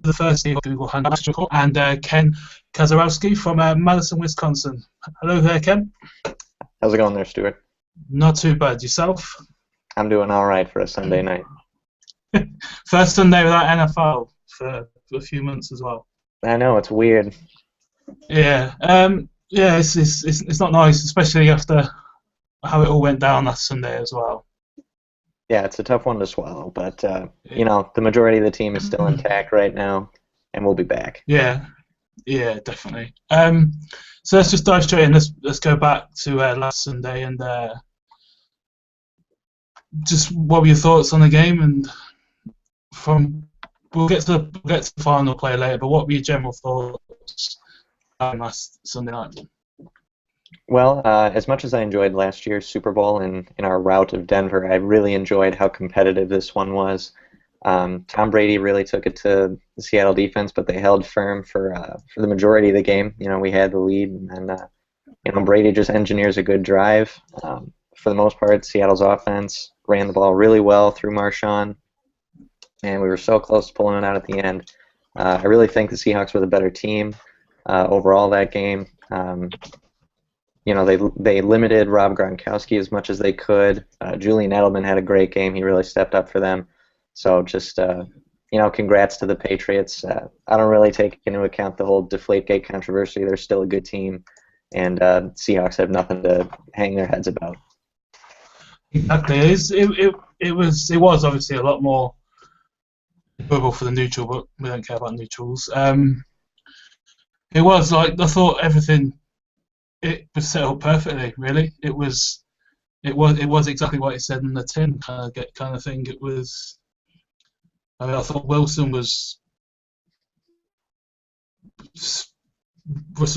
the first day of Google Hangouts, and Ken Kosirowski from Madison, Wisconsin. Hello there, Ken. How's it going there, Stuart? Not too bad. Yourself? I'm doing all right for a Sunday night. First Sunday without NFL for a few months as well. I know, it's weird. Yeah. It's not nice, especially after how it all went down last Sunday as well. Yeah, it's a tough one to swallow, but you know, the majority of the team is still intact right now, and we'll be back. Yeah, definitely. So let's just dive straight in. Let's go back to last Sunday and just what were your thoughts on the game? And we'll get to the final play later. But what were your general thoughts last Sunday night? Well, as much as I enjoyed last year's Super Bowl and in our rout of Denver, I really enjoyed how competitive this one was. Tom Brady really took it to the Seattle defense, but they held firm for the majority of the game. You know, we had the lead, and you know, Brady just engineers a good drive. For the most part, Seattle's offense ran the ball really well through Marshawn, and we were so close to pulling it out at the end. I really think the Seahawks were the better team overall that game. You know, they limited Rob Gronkowski as much as they could. Julian Edelman had a great game. He really stepped up for them. So just, you know, congrats to the Patriots. I don't really take into account the whole Deflategate controversy. They're still a good team, and Seahawks have nothing to hang their heads about. Exactly. It was obviously a lot more enjoyable for the neutral, but we don't care about neutrals. It was like I thought everything. It was set up perfectly. Really, it was exactly what it said in the tin kind of thing. It was. I mean, I thought Russell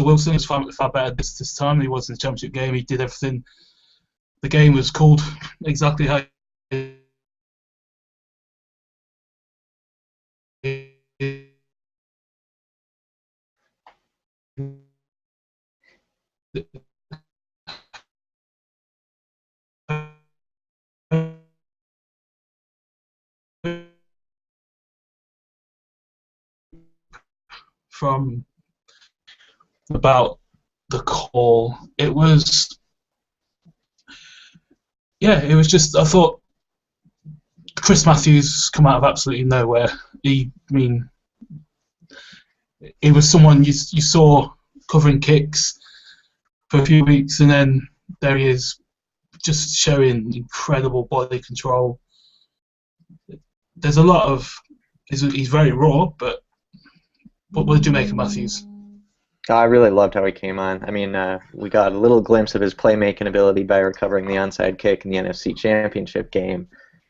Wilson was far better this time than he was in the championship game. He did everything. The game was called exactly how. From about the call, it was just I thought Chris Matthews come out of absolutely nowhere. He was someone you saw covering kicks for a few weeks, and then there he is, just showing incredible body control. There's a lot of he's very raw, but what did you make of Matthews? I really loved how he came on. I mean, we got a little glimpse of his playmaking ability by recovering the onside kick in the NFC Championship game.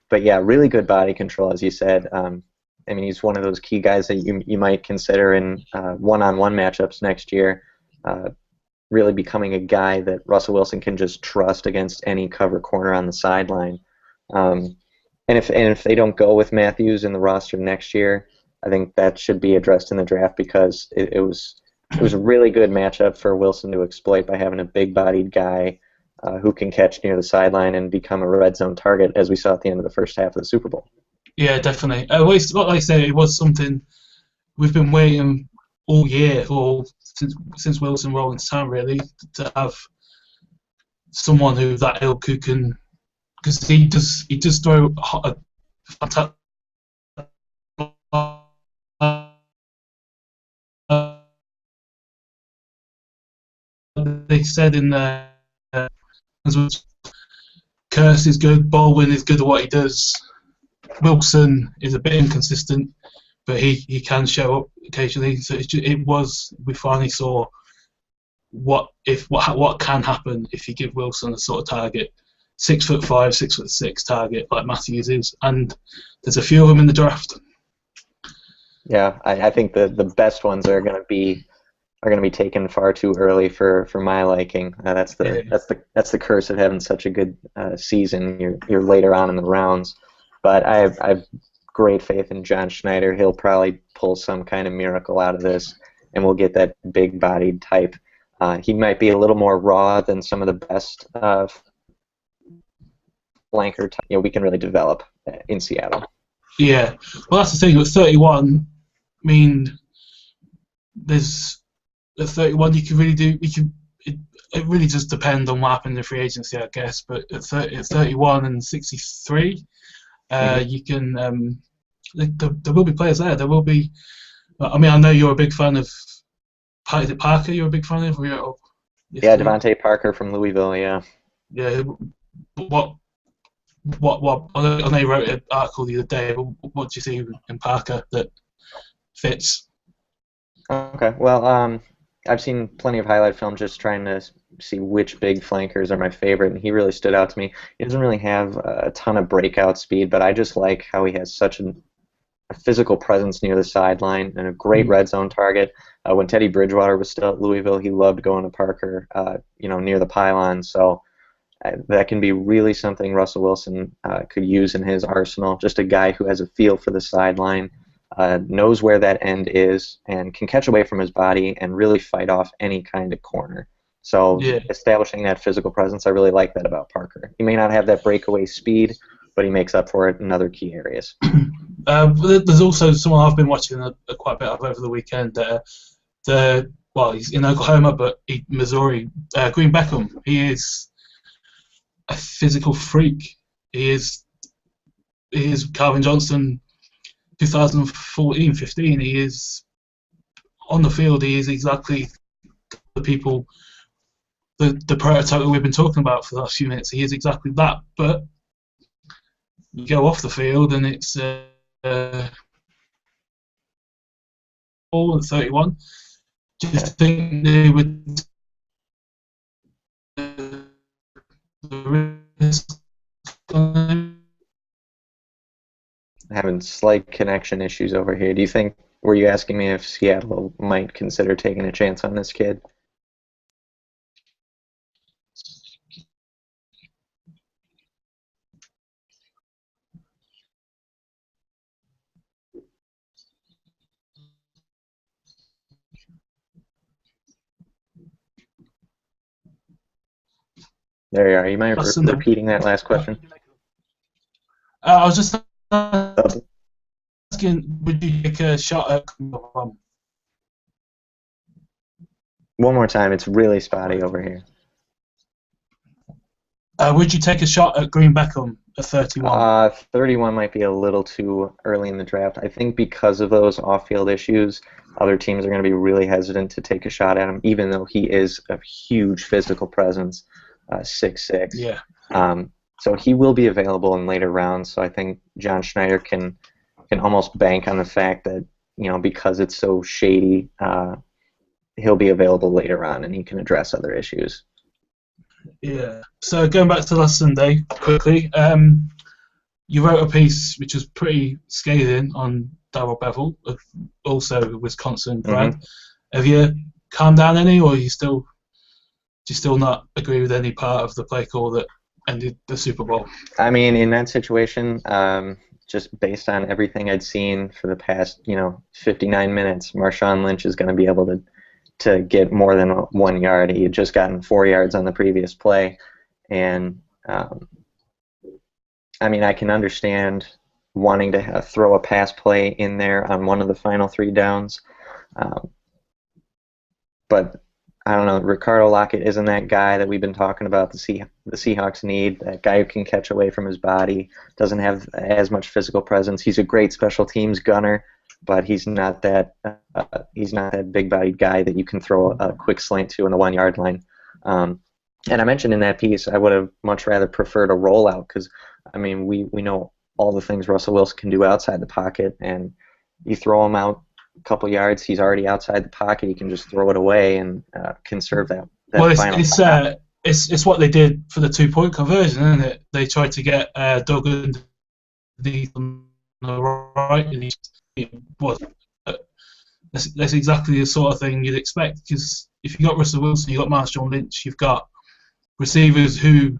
But yeah, really good body control, as you said. I mean, he's one of those key guys that you might consider in one-on-one matchups next year. Really becoming a guy that Russell Wilson can just trust against any cover corner on the sideline. And if they don't go with Matthews in the roster next year, I think that should be addressed in the draft, because it was a really good matchup for Wilson to exploit by having a big-bodied guy who can catch near the sideline and become a red zone target, as we saw at the end of the first half of the Super Bowl. Yeah, definitely. Like I say, it was something we've been waiting all year, or since Wilson rolled into town, really, to have someone who that ilk who can, because he does throw a fantastic. They said in the Curse is good, Baldwin is good at what he does. Wilson is a bit inconsistent, but he can show up occasionally. So we finally saw what can happen if you give Wilson a sort of target, 6'5", 6'6" target like Matthews is, and there's a few of them in the draft. Yeah, I think the best ones are going to be taken far too early for my liking. That's the curse of having such a good season. You're later on in the rounds, but I've great faith in John Schneider. He'll probably pull some kind of miracle out of this, and we'll get that big-bodied type. He might be a little more raw than some of the best flanker type. We can really develop in Seattle. Yeah, well, that's the thing. At 31, mean, there's at 31 you can really do. It really just depends on what happened in free agency, I guess. But at 31 and 63, you can. There will be players there. There will be. I mean, I know you're a big fan of. Is it Parker? You're a big fan of? Yeah, Devontae Parker from Louisville. Yeah. Yeah. What? I know you wrote an article the other day. But what do you see in Parker that fits? Okay. Well, I've seen plenty of highlight film just trying to see which big flankers are my favorite, and he really stood out to me. He doesn't really have a ton of breakout speed, but I just like how he has such a physical presence near the sideline and a great red zone target. When Teddy Bridgewater was still at Louisville, he loved going to Parker, near the pylon. So that can be really something Russell Wilson could use in his arsenal. Just a guy who has a feel for the sideline, knows where that end is, and can catch away from his body and really fight off any kind of corner. So establishing that physical presence, I really like that about Parker. He may not have that breakaway speed, but he makes up for it in other key areas. There's also someone I've been watching quite a bit of over the weekend. He's in Oklahoma, but Missouri. Green Beckham. He is a physical freak. He is Calvin Johnson, 2014-15. He is on the field. He is exactly the prototype that we've been talking about for the last few minutes. He is exactly that, but you go off the field and it's all at 31. Do you think they would Having slight connection issues over here. Were you asking me if Seattle might consider taking a chance on this kid? There you are. You mind repeating that last question? I was just asking, would you take a shot at... One more time. It's really spotty over here. Would you take a shot at Green Beckham at 31? 31 might be a little too early in the draft. I think because of those off-field issues, other teams are going to be really hesitant to take a shot at him, even though he is a huge physical presence, 6'6". Yeah. So he will be available in later rounds. So I think John Schneider can almost bank on the fact that, because it's so shady, he'll be available later on and he can address other issues. Yeah. So going back to last Sunday quickly, you wrote a piece which was pretty scathing on Darrell Bevell, also a Wisconsin grad. Mm-hmm. Have you calmed down any, or do you still not agree with any part of the play call that ended the Super Bowl? I mean, in that situation, just based on everything I'd seen for the past, 59 minutes, Marshawn Lynch is going to be able to get more than 1 yard. He had just gotten 4 yards on the previous play, and I can understand wanting to throw a pass play in there on one of the final 3 downs, but I don't know. Ricardo Lockett isn't that guy that we've been talking about. The Seahawks need that guy who can catch away from his body. Doesn't have as much physical presence. He's a great special teams gunner, but he's not that big-bodied guy that you can throw a quick slant to on the 1 yard line. And I mentioned in that piece I would have much rather preferred a rollout because we know all the things Russell Wilson can do outside the pocket, and you throw him out a couple yards, he's already outside the pocket. He can just throw it away and conserve that. It's what they did for the 2-point conversion, isn't it? They tried to get Duggan on the right, and that's exactly the sort of thing you'd expect. Because if you got Russell Wilson, you got Marshawn Lynch, you've got receivers who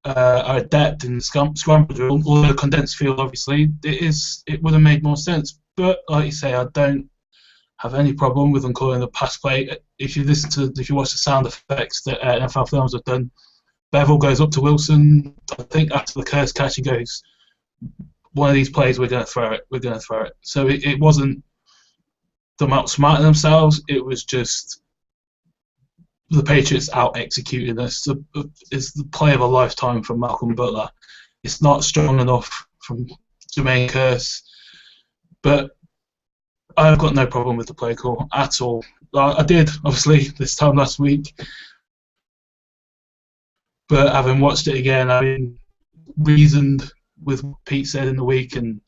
are adept in scramble drill, although condensed field, obviously, it would have made more sense. But like you say, I don't have any problem with them calling the pass play. If you watch the sound effects that NFL Films have done, Bevel goes up to Wilson. I think after the curse catch, he goes one of these plays, we're going to throw it. We're going to throw it. So it wasn't them outsmarting themselves. It was just the Patriots out executing us. It's the play of a lifetime from Malcolm Butler. It's not strong enough from Jermaine Kearse, but I've got no problem with the play call at all. I did, obviously, this time last week, but having watched it again, having reasoned with what Pete said in the week and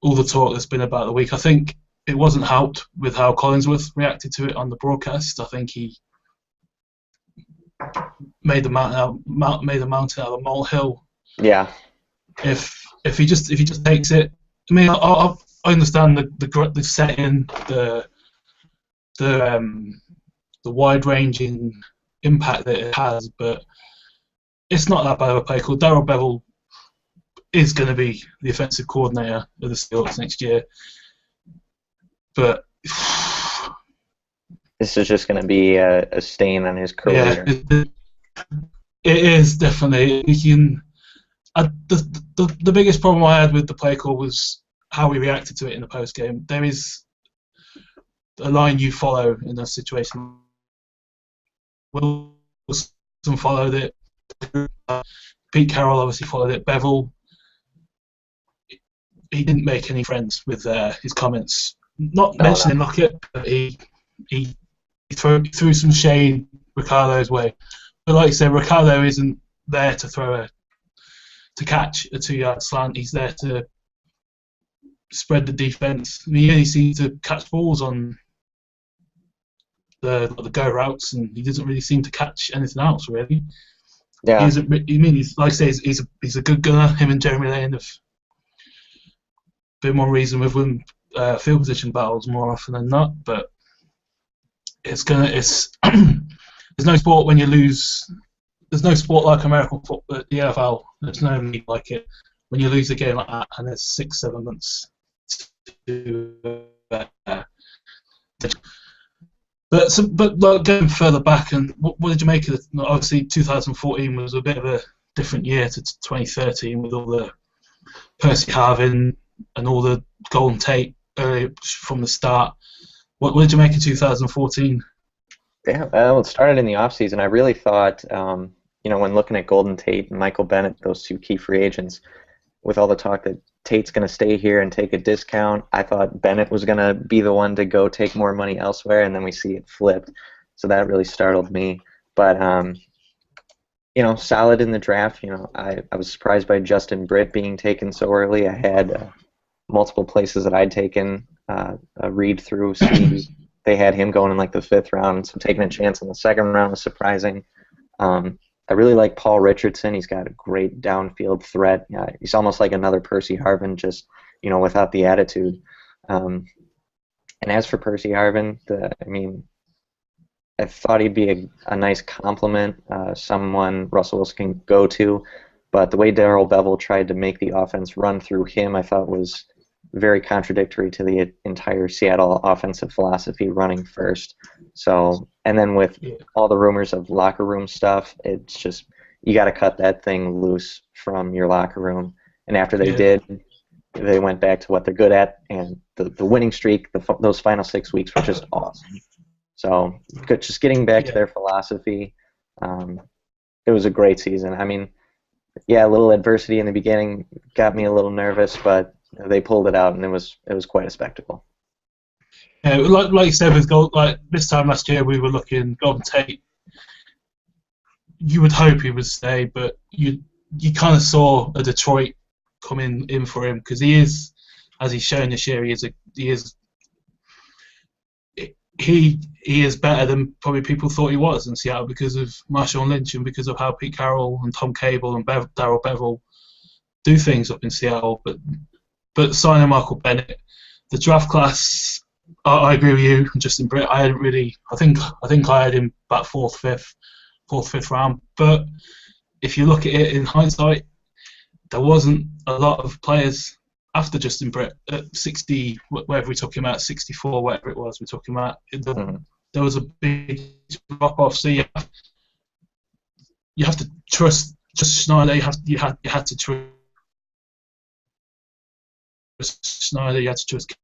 all the talk that's been about the week, I think it wasn't helped with how Collinsworth reacted to it on the broadcast. I think he made the mountain out of a molehill. Yeah. If he just takes it, I mean, I understand the setting, the wide-ranging impact that it has, but it's not that bad of a play call. Darrell Bevel is going to be the offensive coordinator of the Seahawks next year, but this is just going to be a stain on his career. Yeah, it is definitely. The biggest problem I had with the play call was how we reacted to it in the post game. There is a line you follow in a situation. Wilson followed it. Pete Carroll obviously followed it. Bevel, he didn't make any friends with his comments. Not mentioning Lockett, but he threw some shade Ricardo's way. But like I said, Ricardo isn't there to catch a 2-yard slant. He's there to spread the defense. I mean, he only seems to catch balls on the go routes, and he doesn't really seem to catch anything else really. Yeah. He's like I say, he's a good gunner. Him and Jeremy Lane have been one reason we've won field position battles more often than not. But it's there's no sport when you lose. There's no sport like American football, the NFL. There's no league like it. When you lose a game like that, and there's 6-7 months to. But like, going further back, and what did you make of it? Obviously, 2014 was a bit of a different year to 2013 with all the Percy Harvin and all the Golden Tate early from the start. What did you make of 2014? Yeah, well, it started in the offseason. I really thought, when looking at Golden Tate and Michael Bennett, those two key free agents, with all the talk that Tate's going to stay here and take a discount, I thought Bennett was going to be the one to go take more money elsewhere, and then we see it flipped. So that really startled me. But, solid in the draft. I was surprised by Justin Britt being taken so early. I had multiple places that I'd taken a read through, see they had him going in like the 5th round, so taking a chance in the 2nd round was surprising. I really like Paul Richardson. He's got a great downfield threat. He's almost like another Percy Harvin, just without the attitude. And as for Percy Harvin, I thought he'd be a nice compliment, someone Russell Wilson can go to. But the way Darrell Bevel tried to make the offense run through him, I thought was very contradictory to the entire Seattle offensive philosophy, running first. So, and then with all the rumors of locker room stuff, it's just, you got to cut that thing loose from your locker room. And after they did, they went back to what they're good at, and the winning streak, those final 6 weeks were just awesome. So, just getting back to their philosophy, it was a great season. I mean, a little adversity in the beginning got me a little nervous, but they pulled it out, and it was quite a spectacle. Yeah, like you said, with this time last year, we were looking Golden Tate. You would hope he would stay, but you kind of saw a Detroit coming in for him, because he is, as he's shown this year, he is better than probably people thought he was in Seattle because of Marshawn Lynch and because of how Pete Carroll and Tom Cable and Darrell Bevel do things up in Seattle. But signing Michael Bennett, the draft class, I agree with you, Justin Britt. I think I had him about fourth, fifth round. But if you look at it in hindsight, there wasn't a lot of players after Justin Britt at 60, whatever we took him at, 64, whatever it was we took him at. There was a big drop off. So you have to trust Schneider. You had to trust Schneider, you had to trust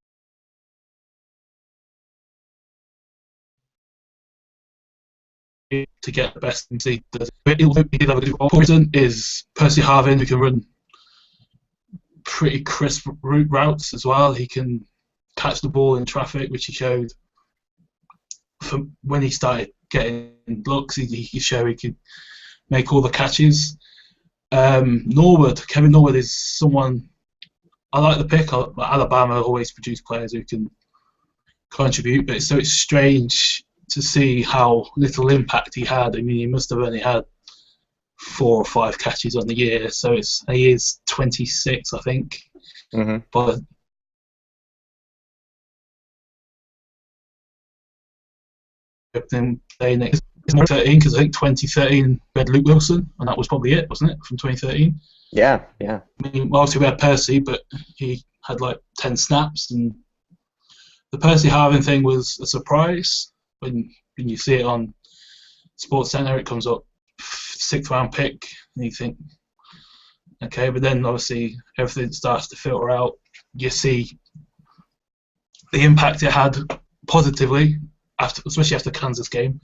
to get the best and see that Poison is Percy Harvin, who can run pretty crisp routes as well. He can catch the ball in traffic, which he showed from when he started getting looks. He showed he could make all the catches. Kevin Norwood is someone I like the pick. Alabama always produce players who can contribute, but it's strange to see how little impact he had. I mean, he must have only had 4 or 5 catches on the year, so he is 26, I think. Mm-hmm. But then they next 2013, because I think 2013 we had Luke Wilson, and that was probably it, wasn't it, from 2013? Yeah. I mean, obviously we had Percy, but he had like 10 snaps, and the Percy Harvin thing was a surprise when you see it on SportsCenter. It comes up 6th round pick, and you think, okay, but then obviously everything starts to filter out. You see the impact it had positively, especially after the Kansas game,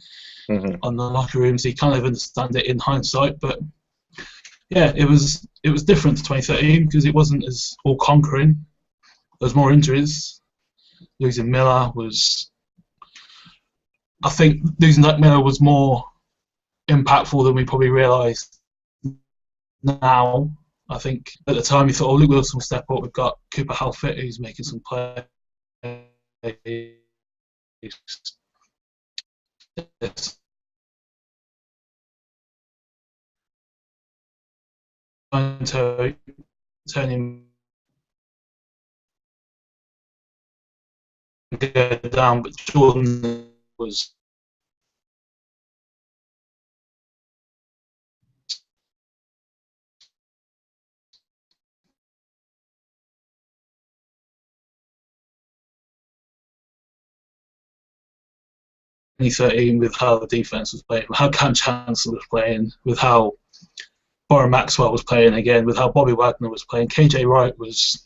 on the locker rooms. You kind of understand it in hindsight, but yeah, it was different to 2013 because it wasn't as all conquering. There was more injuries. Losing Miller was, I think, losing that Miller was more impactful than we probably realised now. I think at the time you thought, oh, Luke Wilson will step up. We've got Cooper Halfett who's making some plays. Trying to turn him down, but Jordan was with how the defense was playing, how Cam Chancellor was playing, with how Byron Maxwell was playing again, with how Bobby Wagner was playing. KJ Wright was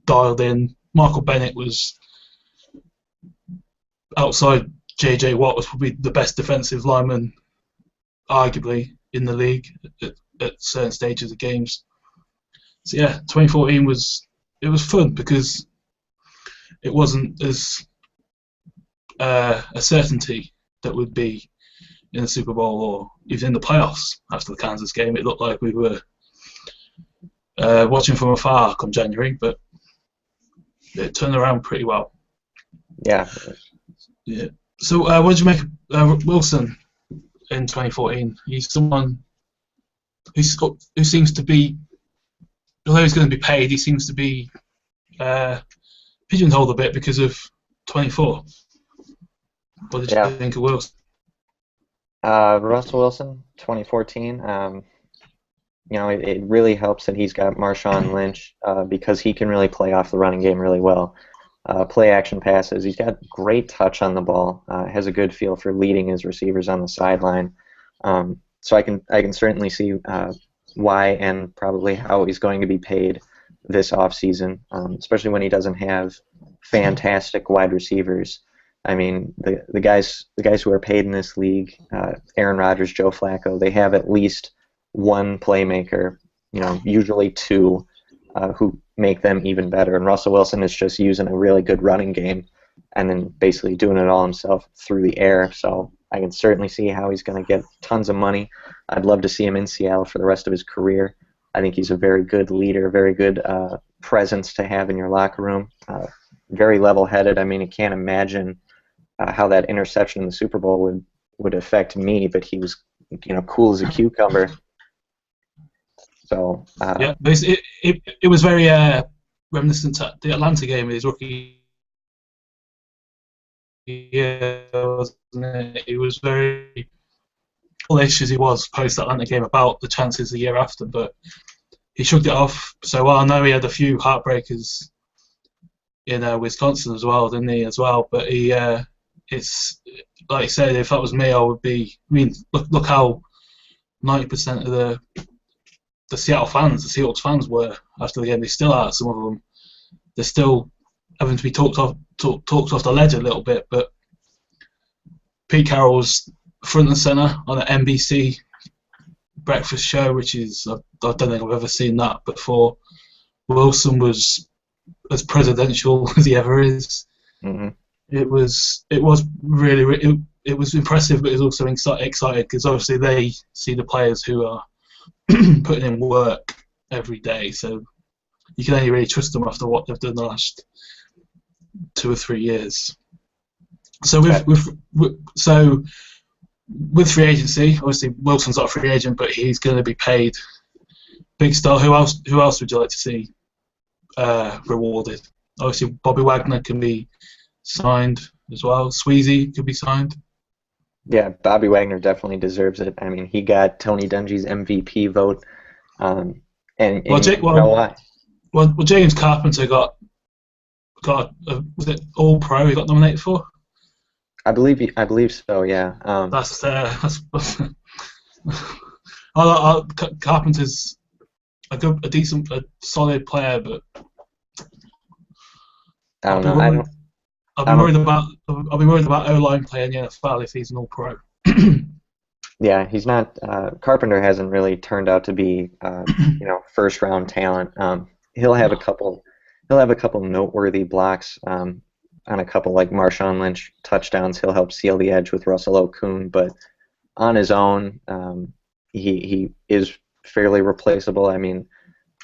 dialed in. Michael Bennett was, outside JJ Watt, was probably the best defensive lineman, arguably, in the league at certain stages of games. So yeah, 2014 was fun because it wasn't as a certainty that would be in the Super Bowl or even in the playoffs after the Kansas game. It looked like we were watching from afar come January, but it turned around pretty well. Yeah. So what did you make of Wilson in 2014? He's someone who seems to be, although he's going to be paid, he seems to be pigeonholed a bit because of 24. What did you think of Wilson? Russell Wilson, 2014. It really helps that he's got Marshawn Lynch because he can really play off the running game really well. Play action passes. He's got great touch on the ball. Has a good feel for leading his receivers on the sideline. So I can certainly see why and probably how he's going to be paid this offseason, especially when he doesn't have fantastic wide receivers. I mean, the guys who are paid in this league, Aaron Rodgers, Joe Flacco, they have at least one playmaker, usually 2, who make them even better. And Russell Wilson is just using a really good running game and then basically doing it all himself through the air. So I can certainly see how he's going to get tons of money. I'd love to see him in Seattle for the rest of his career. I think he's a very good leader, very good presence to have in your locker room. Very level-headed. I mean, I can't imagine how that interception in the Super Bowl would affect me, but he was, cool as a cucumber. So yeah, but it was very reminiscent to the Atlanta game with his rookie year, wasn't it? It was very bullish as he was post Atlanta game about the chances the year after, but he shrugged it off. So I know he had a few heartbreakers in Wisconsin as well, didn't he? As well, but he. It's like I said, if that was me, I would be. I mean, look how 90% of the Seattle fans, the Seahawks fans, were after the game. They still are, some of them, they're still having to be talked off the ledge a little bit. But Pete Carroll's front and center on an NBC breakfast show, which is I don't think I've ever seen that before. Wilson was as presidential as he ever is. Mm-hmm. It was really it was impressive, but it was also excited because obviously they see the players who are putting in work every day, so you can only really trust them after what they've done the last 2 or 3 years. So with free agency, obviously Wilson's not a free agent, but he's going to be paid big star. Who else would you like to see rewarded? Obviously Bobby Wagner can be signed as well. Sweezy could be signed. Yeah, Bobby Wagner definitely deserves it. I mean, he got Tony Dungy's MVP vote, you know why? Well, James Carpenter got was it All Pro? He got nominated for. I believe so. Yeah. That's Carpenter's a solid player, but I don't know. I'll be worried about O-line play in the NFL if he's an All-Pro. Yeah, he's not. Carpenter hasn't really turned out to be, first-round talent. He'll have a couple noteworthy blocks on a couple like Marshawn Lynch touchdowns. He'll help seal the edge with Russell Okung, but on his own, he is fairly replaceable. I mean,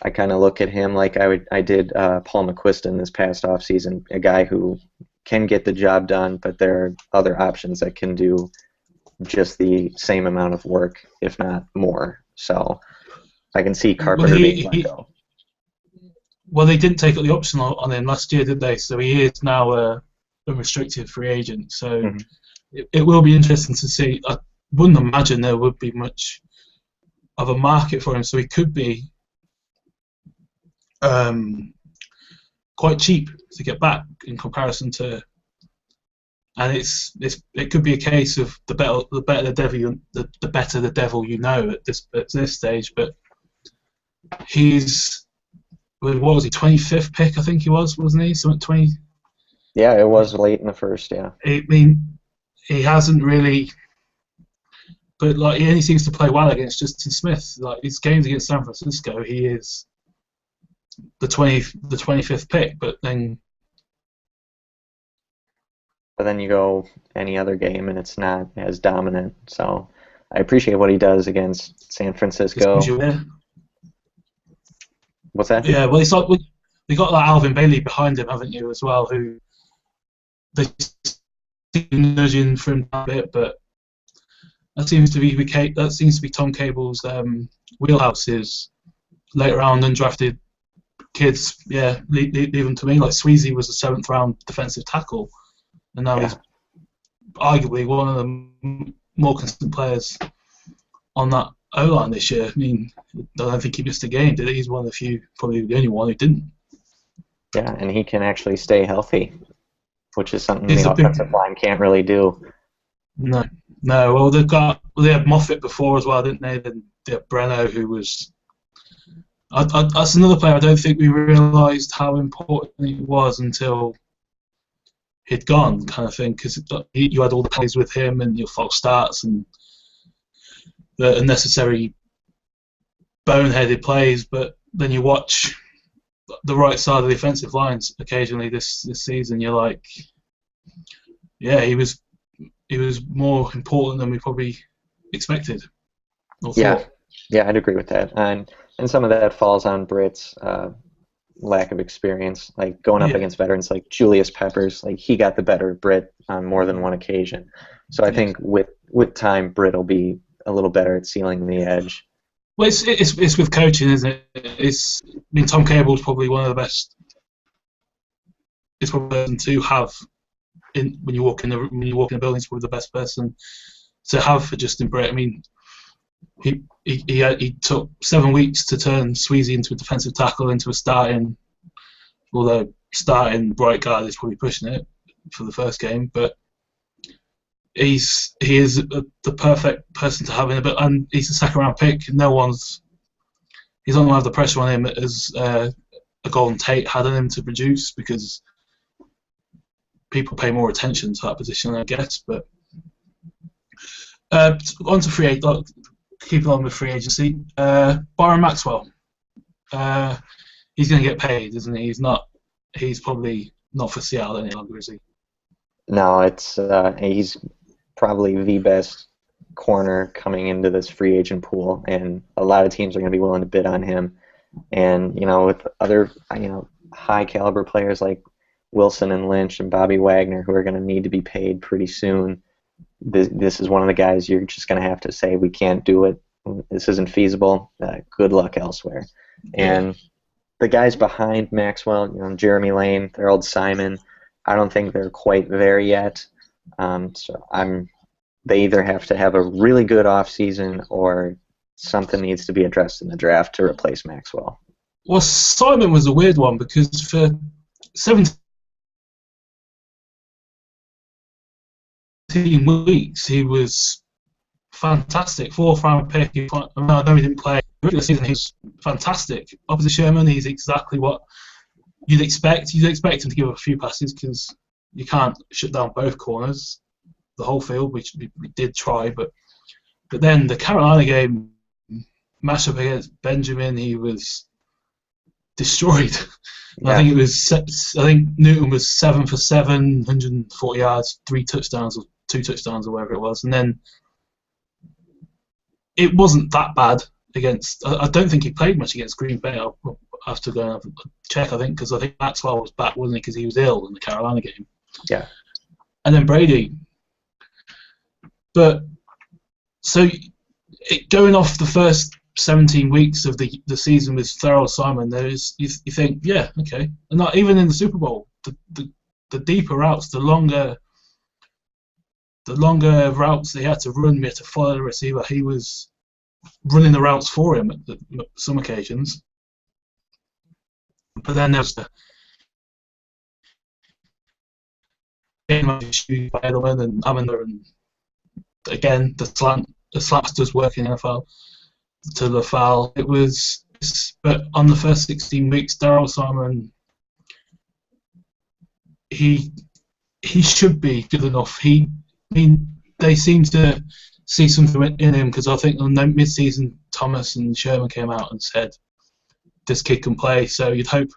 I kind of look at him like I did Paul McQuiston this past offseason, a guy who can get the job done, but there are other options that can do just the same amount of work, if not more. So I can see Carpenter being let go. Well, they didn't take up the option on him last year, did they? So he is now a restricted free agent. So it will be interesting to see. I wouldn't imagine there would be much of a market for him, so he could be quite cheap to get back in comparison to, and it could be a case of the better the devil you know at this stage. But he's, what was he, 25th pick? I think he wasn't he? Something 20. Yeah, it was late in the first. Yeah. I mean, he hasn't really. But like, he only seems to play well against Justin Smith. Like his games against San Francisco, he is the 25th pick. But then you go any other game and it's not as dominant. So I appreciate what he does against San Francisco. What's that? Yeah, well, it's like we got like Alvin Bailey behind him, haven't you, as well? Who they seem nudging for him a bit, but. That seems to be Tom Cable's wheelhouse, is later round undrafted kids. Yeah, leave them to me. Like Sweezy was a 7th round defensive tackle, and now he's arguably one of the more consistent players on that O-line this year. I mean, I don't think he missed a game, did he? He's one of the few, probably the only one who didn't. Yeah, and he can actually stay healthy, which is something the offensive line can't really do. No. Well, they had Moffitt before as well, didn't they? Then they had Breno, who was. That's another player I don't think we realised how important he was until he'd gone, kind of thing. Because you had all the plays with him and your false starts and the unnecessary boneheaded plays, but then you watch the right side of the offensive lines occasionally this season. You're like, yeah, he was more important than we probably expected. Yeah, I'd agree with that. And some of that falls on Britt's lack of experience, like going up against veterans like Julius Peppers. Like he got the better of Britt on more than one occasion. So I think with time, Britt will be a little better at sealing the edge. Well, it's with coaching, isn't it? Tom Cable's probably one of the best. It's probably the person to have. When you walk in the building, he's probably the best person to have for Justin Britt. I mean, he took 7 weeks to turn Sweezy into a defensive tackle into a starting right guard is probably pushing it for the first game, but he is the perfect person to have in a bit, and he's a 2nd round pick. He's not going to have the pressure on him as a Golden Tate had on him to produce, because people pay more attention to that position, I guess. But on to keeping on with free agency, Byron Maxwell. He's going to get paid, isn't he? He's probably not for Seattle any longer, is he? No, he's probably the best corner coming into this free agent pool, and a lot of teams are going to be willing to bid on him. And with other high caliber players like Wilson and Lynch and Bobby Wagner, who are going to need to be paid pretty soon, this is one of the guys you're just going to have to say, we can't do it. This isn't feasible. Good luck elsewhere. And the guys behind Maxwell, Jeremy Lane, Harold Simon, I don't think they're quite there yet. They either have to have a really good offseason, or something needs to be addressed in the draft to replace Maxwell. Well, Simon was a weird one, because for 17 weeks he was fantastic. 4th round pick. I know he didn't play regular season. He was fantastic. Opposite Sherman, he's exactly what you'd expect. You'd expect him to give a few passes, because you can't shut down both corners, the whole field, which we did try. But then the Carolina game, matchup against Benjamin, he was destroyed. Yeah. I think Newton was 7 for 7, 140 yards, 3 touchdowns or 2 touchdowns or whatever it was, and then it wasn't that bad against. I don't think he played much against Green Bay. I'll have to go and have a check, I think, because I think Maxwell was back, wasn't he? Because he was ill in the Carolina game. Yeah. And then Brady. But so going off the first 17 weeks of the season with Harold Simon, you think, yeah, okay. And not even in the Super Bowl, the deeper routes, the longer routes they had to run, we had to follow the receiver. He was running the routes for him at some occasions. But then there's the game of by Edelman and Amanda, and again the slant does work in the NFL to the foul. It was, but on the first 16 weeks, Darryl Simon, he should be good enough. They seem to see something in him, because I think on the mid-season, Thomas and Sherman came out and said this kid can play. So you'd hope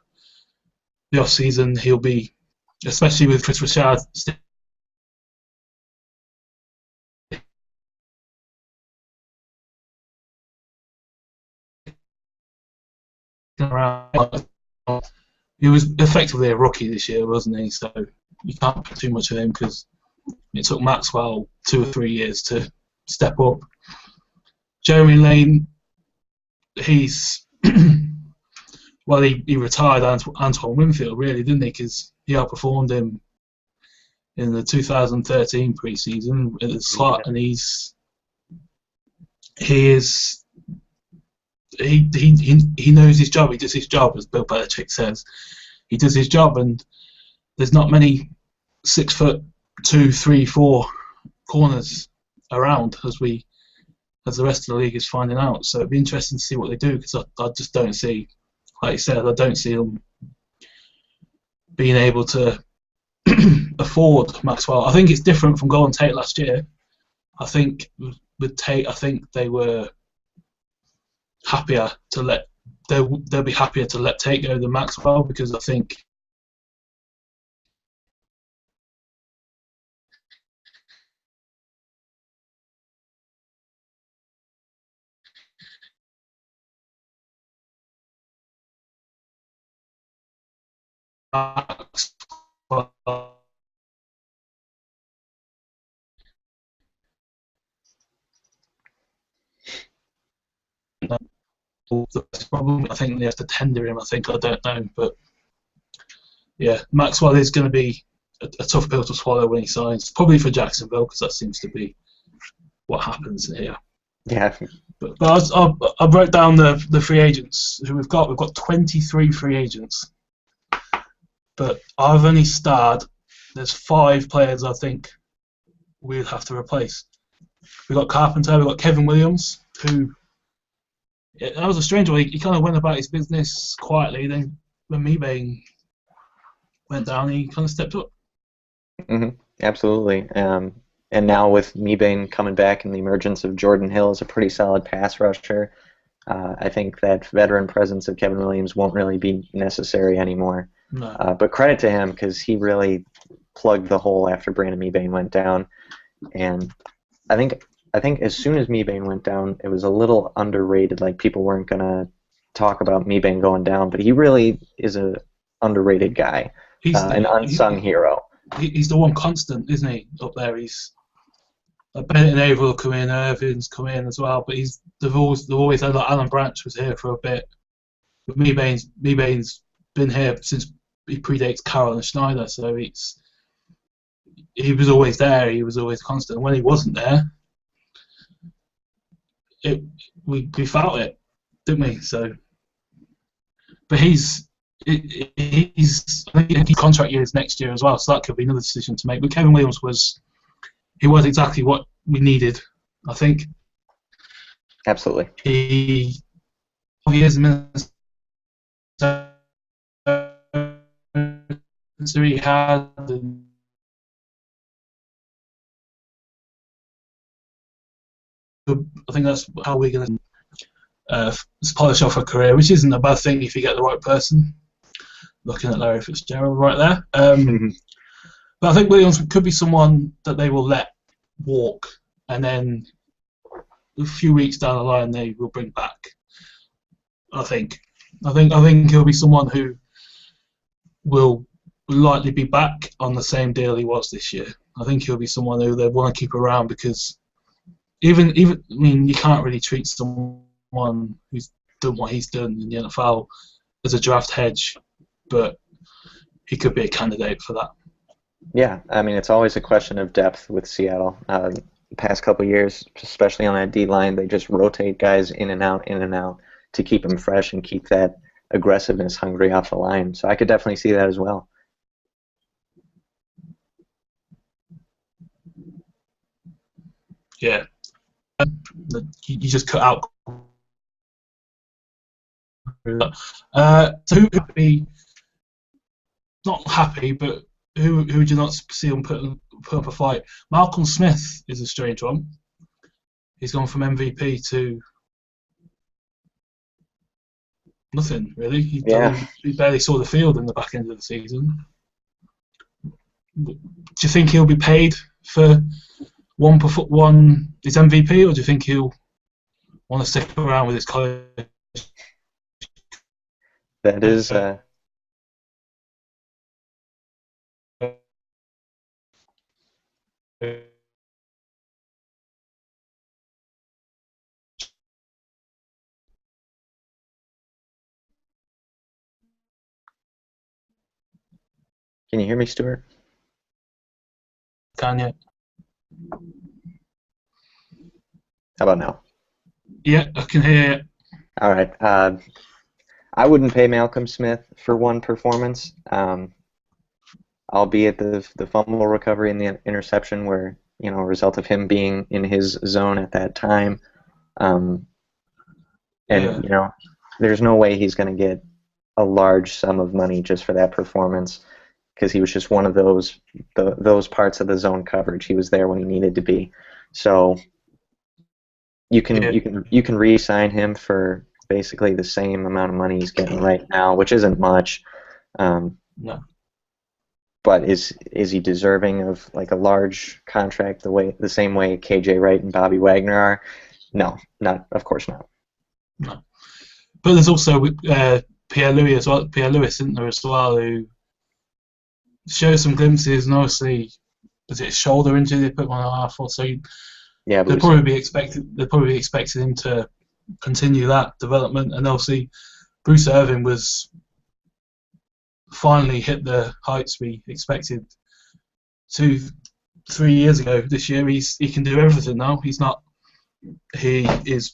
the off-season he'll be, especially with Chris Richard around. He was effectively a rookie this year, wasn't he? So you can't put too much of him, because it took Maxwell 2 or 3 years to step up. Jeremy Lane, he's well, he retired Antoine Winfield, really, didn't he? Because he outperformed him in the 2013 preseason at the slot, and he knows his job. He does his job, as Bill Belichick says. He does his job, and there's not many 6'2", 3, 4 corners around as the rest of the league is finding out. So it'd be interesting to see what they do, because I just don't see, like you said, I don't see them being able to afford Maxwell. I think it's different from Golden Tate last year. I think with Tate, I think they were happier to they'll be happier to let Tate go than Maxwell, because I think Maxwell the problem. I think they have to tender him. I don't know, but yeah, Maxwell is going to be a tough pill to swallow when he signs, probably for Jacksonville, because that seems to be what happens here. Yeah. But I wrote down the free agents who we've got. We've got 23 free agents, but I've only starred. There's 5 players I think we'd have to replace. We've got Carpenter. We've got Kevin Williams, who. That was a strange one. He kind of went about his business quietly. Then when Mebane went down, he kind of stepped up. Absolutely. And now with Mebane coming back and the emergence of Jordan Hill as a pretty solid pass rusher, I think that veteran presence of Kevin Williams won't really be necessary anymore. No. But credit to him because he really plugged the hole after Brandon Mebane went down. And I think as soon as Mebane went down, it was a little underrated. Like people weren't gonna talk about Mebane going down, but he really is a underrated guy, an unsung hero. He's the one constant, isn't he? Up there, he's Bennett and Averill come in, Irvin's come in as well, but they've always had like Alan Branch was here for a bit. But Mebane's been here since he predates Carroll and Schneider, so he was always there. He was always constant. And when he wasn't there, we felt it, didn't we? So, but I think his contract year is next year as well, so that could be another decision to make. But Kevin Williams was exactly what we needed, I think. Absolutely. He 12 years in Minnesota, he had. I think that's how we're going to polish off a career, which isn't a bad thing if you get the right person. Looking at Larry Fitzgerald right there. But I think Williams could be someone that they will let walk, and then a few weeks down the line they will bring back. I think he'll be someone who will likely be back on the same deal he was this year. I think he'll be someone who they want to keep around because even I mean you can't really treat someone who's done what he's done in the NFL as a draft hedge, but he could be a candidate for that. Yeah, I mean it's always a question of depth with Seattle. The past couple of years, especially on that D line, they just rotate guys in and out to keep them fresh and keep that aggressiveness hungry off the line. So I could definitely see that as well. Yeah. You just cut out. So who would be not happy, but who would you not see him put up a fight? Malcolm Smith is a strange one. He's gone from MVP to nothing really. He barely saw the field in the back end of the season. Do you think he'll be paid for one his MVP, or do you think he'll want to stick around with his college? That is. Can you hear me, Stuart? Can you? How about now? Yeah, I can hear you. All right. I wouldn't pay Malcolm Smith for one performance, albeit the fumble recovery and the interception were, a result of him being in his zone at that time. There's no way he's going to get a large sum of money just for that performance because he was just one of those parts of the zone coverage. He was there when he needed to be. So you can re-sign him for basically the same amount of money he's getting right now, which isn't much. No. But is he deserving of like a large contract the same way KJ Wright and Bobby Wagner are? No, of course not. No. But there's also Pierre Louis as well. Pierre Louis, isn't there as well, who shows some glimpses, and obviously was it a shoulder injury they put him on a half or so? Yeah, they'll probably be expecting him to continue that development, and obviously Bruce Irvin was finally hit the heights we expected 2-3 years ago. This year he can do everything now. He is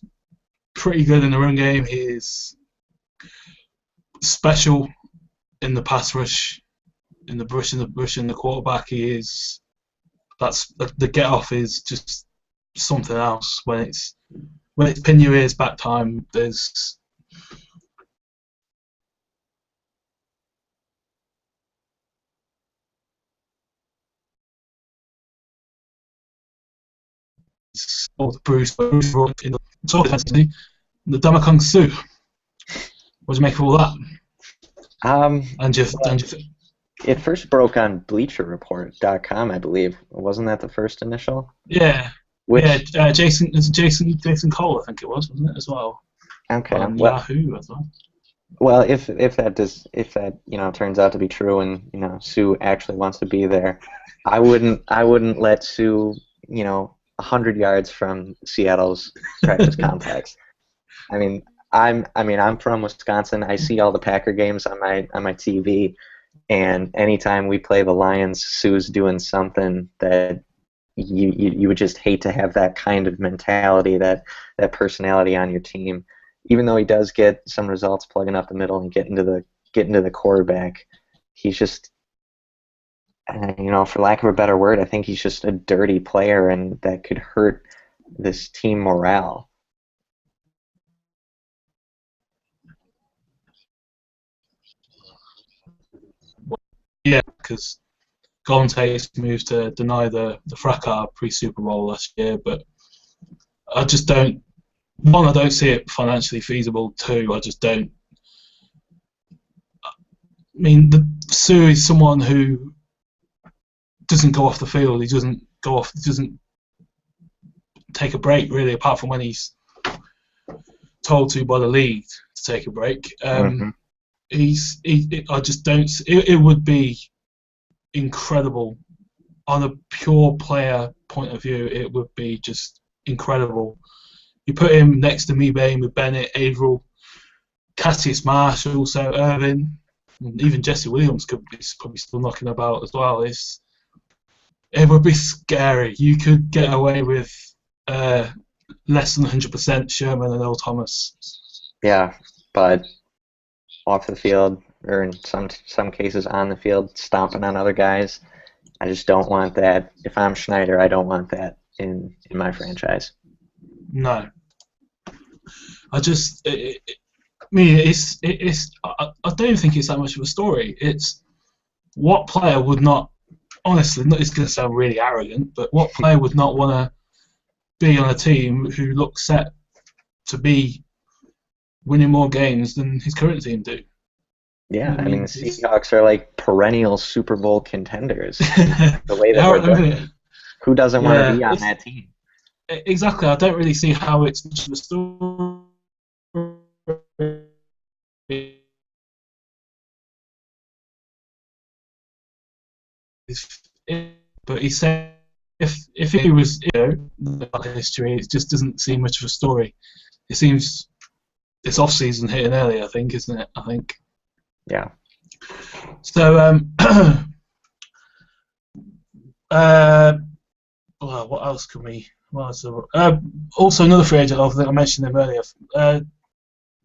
pretty good in the run game. He is special in the pass rush, in the brushing the quarterback. The get off is just something else. When it's pin your ears back time, there's or the Bruce brought in the top defensively, the Damakong Su. What do you make of all that? It first broke on BleacherReport.com, I believe. Wasn't that the first initial? Yeah. Which, Jason Cole, I think it was, wasn't it, as well? Okay. On Yahoo as well. Well, if that turns out to be true, and Sue actually wants to be there, I wouldn't let Sue 100 yards from Seattle's practice complex. I'm from Wisconsin. I see all the Packer games on my TV, and anytime we play the Lions, Sue's doing something that you would just hate to have that kind of mentality, that personality on your team. Even though he does get some results plugging up the middle and get into the quarterback, he's just, for lack of a better word, I think he's just a dirty player, and that could hurt this team morale. Yeah, because Golden Tate's moved to deny the fracas pre-Super Bowl last year, but I just don't. One, I don't see it financially feasible. Two, I just don't. I mean, Sue is someone who doesn't go off the field. He doesn't take a break, really, apart from when he's told to by the league to take a break. I just don't. It would be incredible on a pure player point of view. It would be just incredible. You put him next to me, Bain, with Bennett, Averill, Cassius Marshall, so Irvin, and even Jesse Williams could be probably still knocking about as well. It would be scary. You could get away with less than 100% Sherman and Earl Thomas. Yeah, but off the field, or in some cases on the field, stomping on other guys. I just don't want that. If I'm Schneider, I don't want that in my franchise. No. I don't even think it's that much of a story. It's what player would not, honestly, it's going to sound really arrogant, but what player would not want to be on a team who looks set to be winning more games than his current team do? Yeah, the Seahawks are like perennial Super Bowl contenders. The way that we're going. Who doesn't want to be on that team? Exactly. I don't really see how it's much of a story. But he said if he was history, it just doesn't seem much of a story. It seems this off season hitting early, I think, isn't it? I think. Yeah. So well, what else can we? Also, another free agent. I think I mentioned him earlier.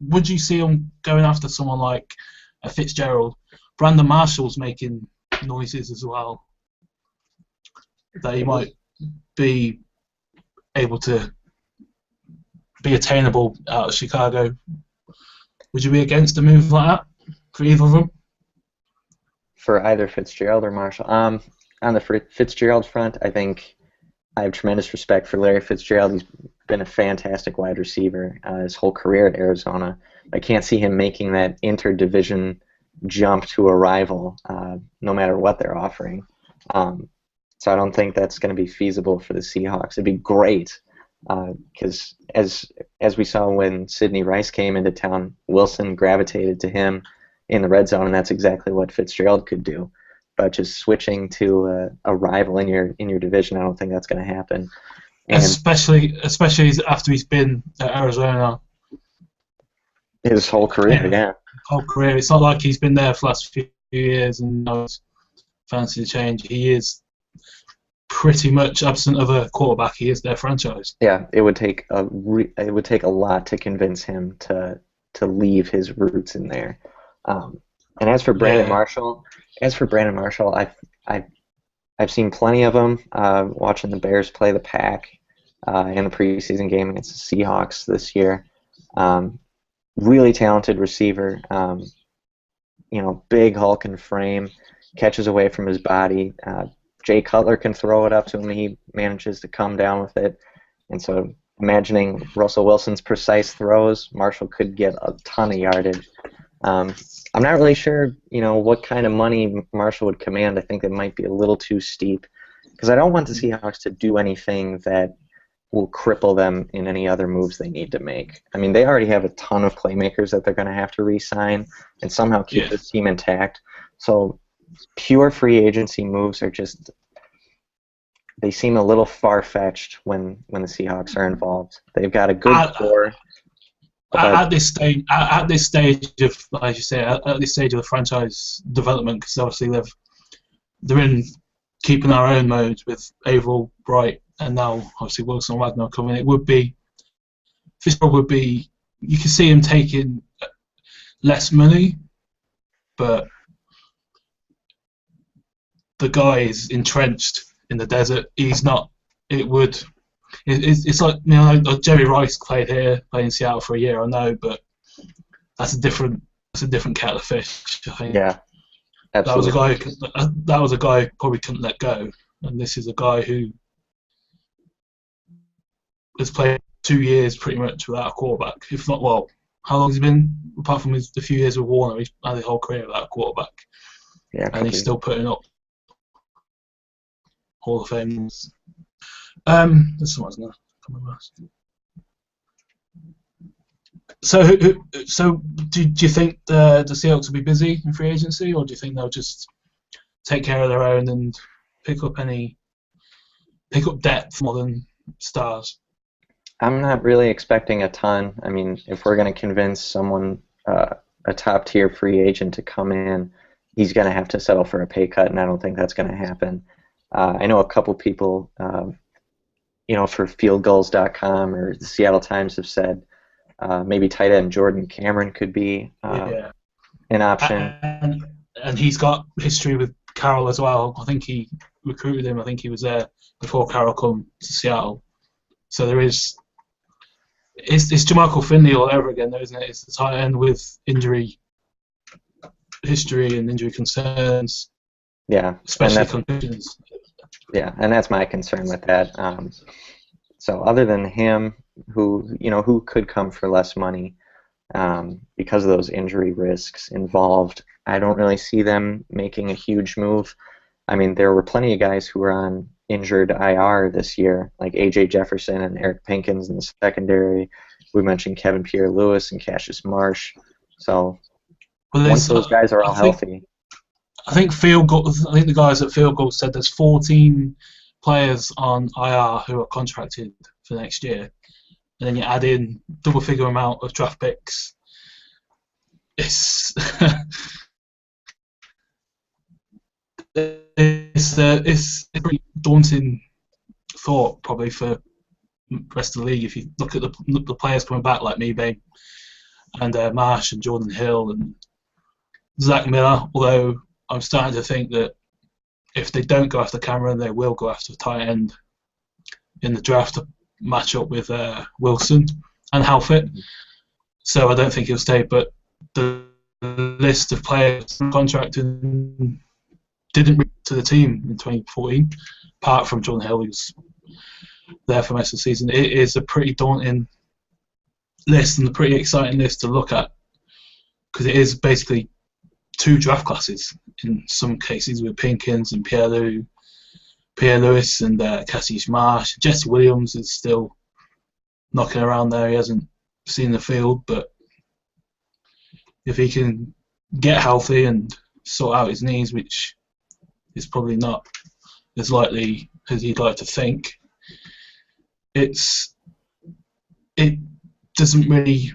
Would you see him going after someone like Fitzgerald? Brandon Marshall's making noises as well that he might be able to be attainable out of Chicago. Would you be against a move like that for either of them? For either Fitzgerald or Marshall. On the Fitzgerald front, I think I have tremendous respect for Larry Fitzgerald. He's been a fantastic wide receiver his whole career at Arizona. I can't see him making that interdivision jump to a rival, no matter what they're offering. So I don't think that's going to be feasible for the Seahawks. It'd be great because as we saw when Sidney Rice came into town, Wilson gravitated to him in the red zone, and that's exactly what Fitzgerald could do. But just switching to a rival in your division, I don't think that's going to happen. And especially after he's been at Arizona his whole career, yeah. Whole career. It's not like he's been there for the last few years and knows fancy the change. He is pretty much absent of a quarterback. He is their franchise. Yeah, it would take a lot to convince him to leave his roots in there. And as for Brandon Marshall, I've seen plenty of him watching the Bears play the Pack in the preseason game against the Seahawks this year. Really talented receiver. Big hulking frame, catches away from his body. Jay Cutler can throw it up to him. He manages to come down with it. And so imagining Russell Wilson's precise throws, Marshall could get a ton of yardage. I'm not really sure, what kind of money Marshall would command. I think it might be a little too steep because I don't want the Seahawks to do anything that will cripple them in any other moves they need to make. I mean, they already have a ton of playmakers that they're going to have to re-sign and somehow keep this team intact. So pure free agency moves are just, they seem a little far-fetched when the Seahawks are involved. They've got a good core. At this stage of, like you say, at this stage of the franchise development, because obviously they're in keeping our own mode with Averill, Bright, and now obviously Wilson and Wagner coming. Fitzgerald would be, you can see him taking less money, but the guy is entrenched in the desert. He's not. It's like, Jerry Rice played in Seattle for a year, I know, but that's a different kettle of fish, I think. Yeah, absolutely. That was a guy who probably couldn't let go, and this is a guy who has played 2 years pretty much without a quarterback. If not, well, how long has he been? Apart from the few years with Warner, he's had his whole career without a quarterback. Yeah, and he's still putting up Hall of Fame. There's someone's gonna come and ask. So do you think the Seahawks will be busy in free agency, or do you think they'll just take care of their own and pick up depth more than stars? I'm not really expecting a ton. I mean, if we're going to convince someone, a top-tier free agent to come in, he's going to have to settle for a pay cut, and I don't think that's going to happen. I know a couple people, for fieldgoals.com or the Seattle Times have said maybe tight end Jordan Cameron could be an option. And he's got history with Carroll as well. I think he recruited him. I think he was there before Carroll come to Seattle. So there is. It's Jermichael Finley all over again, though, isn't it? It's the tight end with injury history and injury concerns. Yeah, especially concussions. Yeah, and that's my concern with that. So other than him, who could come for less money because of those injury risks involved, I don't really see them making a huge move. I mean, there were plenty of guys who were on injured IR this year, like A.J. Jefferson and Eric Pinkins in the secondary. We mentioned Kevin Pierre-Louis and Cassius Marsh. So once those guys are all healthy. I think the guys at Field Goal said there's 14 players on IR who are contracted for next year, and then you add in double-figure amount of draft picks. It's it's a pretty daunting thought probably for the rest of the league if you look at the players coming back like Mebane and Marsh and Jordan Hill and Zach Miller, although I'm starting to think that if they don't go after Cameron, they will go after tight end in the draft to match up with Wilson and Halfett. So I don't think he'll stay, but the list of players contracted didn't reach to the team in 2014, apart from Jordan Hill, who's there for most of the season. It is a pretty daunting list and a pretty exciting list to look at because it is basically 2 draft classes in some cases with Pinkins and Pierre-Louis and Cassius Marsh. Jesse Williams is still knocking around there. He hasn't seen the field, but if he can get healthy and sort out his knees, which is probably not as likely as he'd like to think, it doesn't really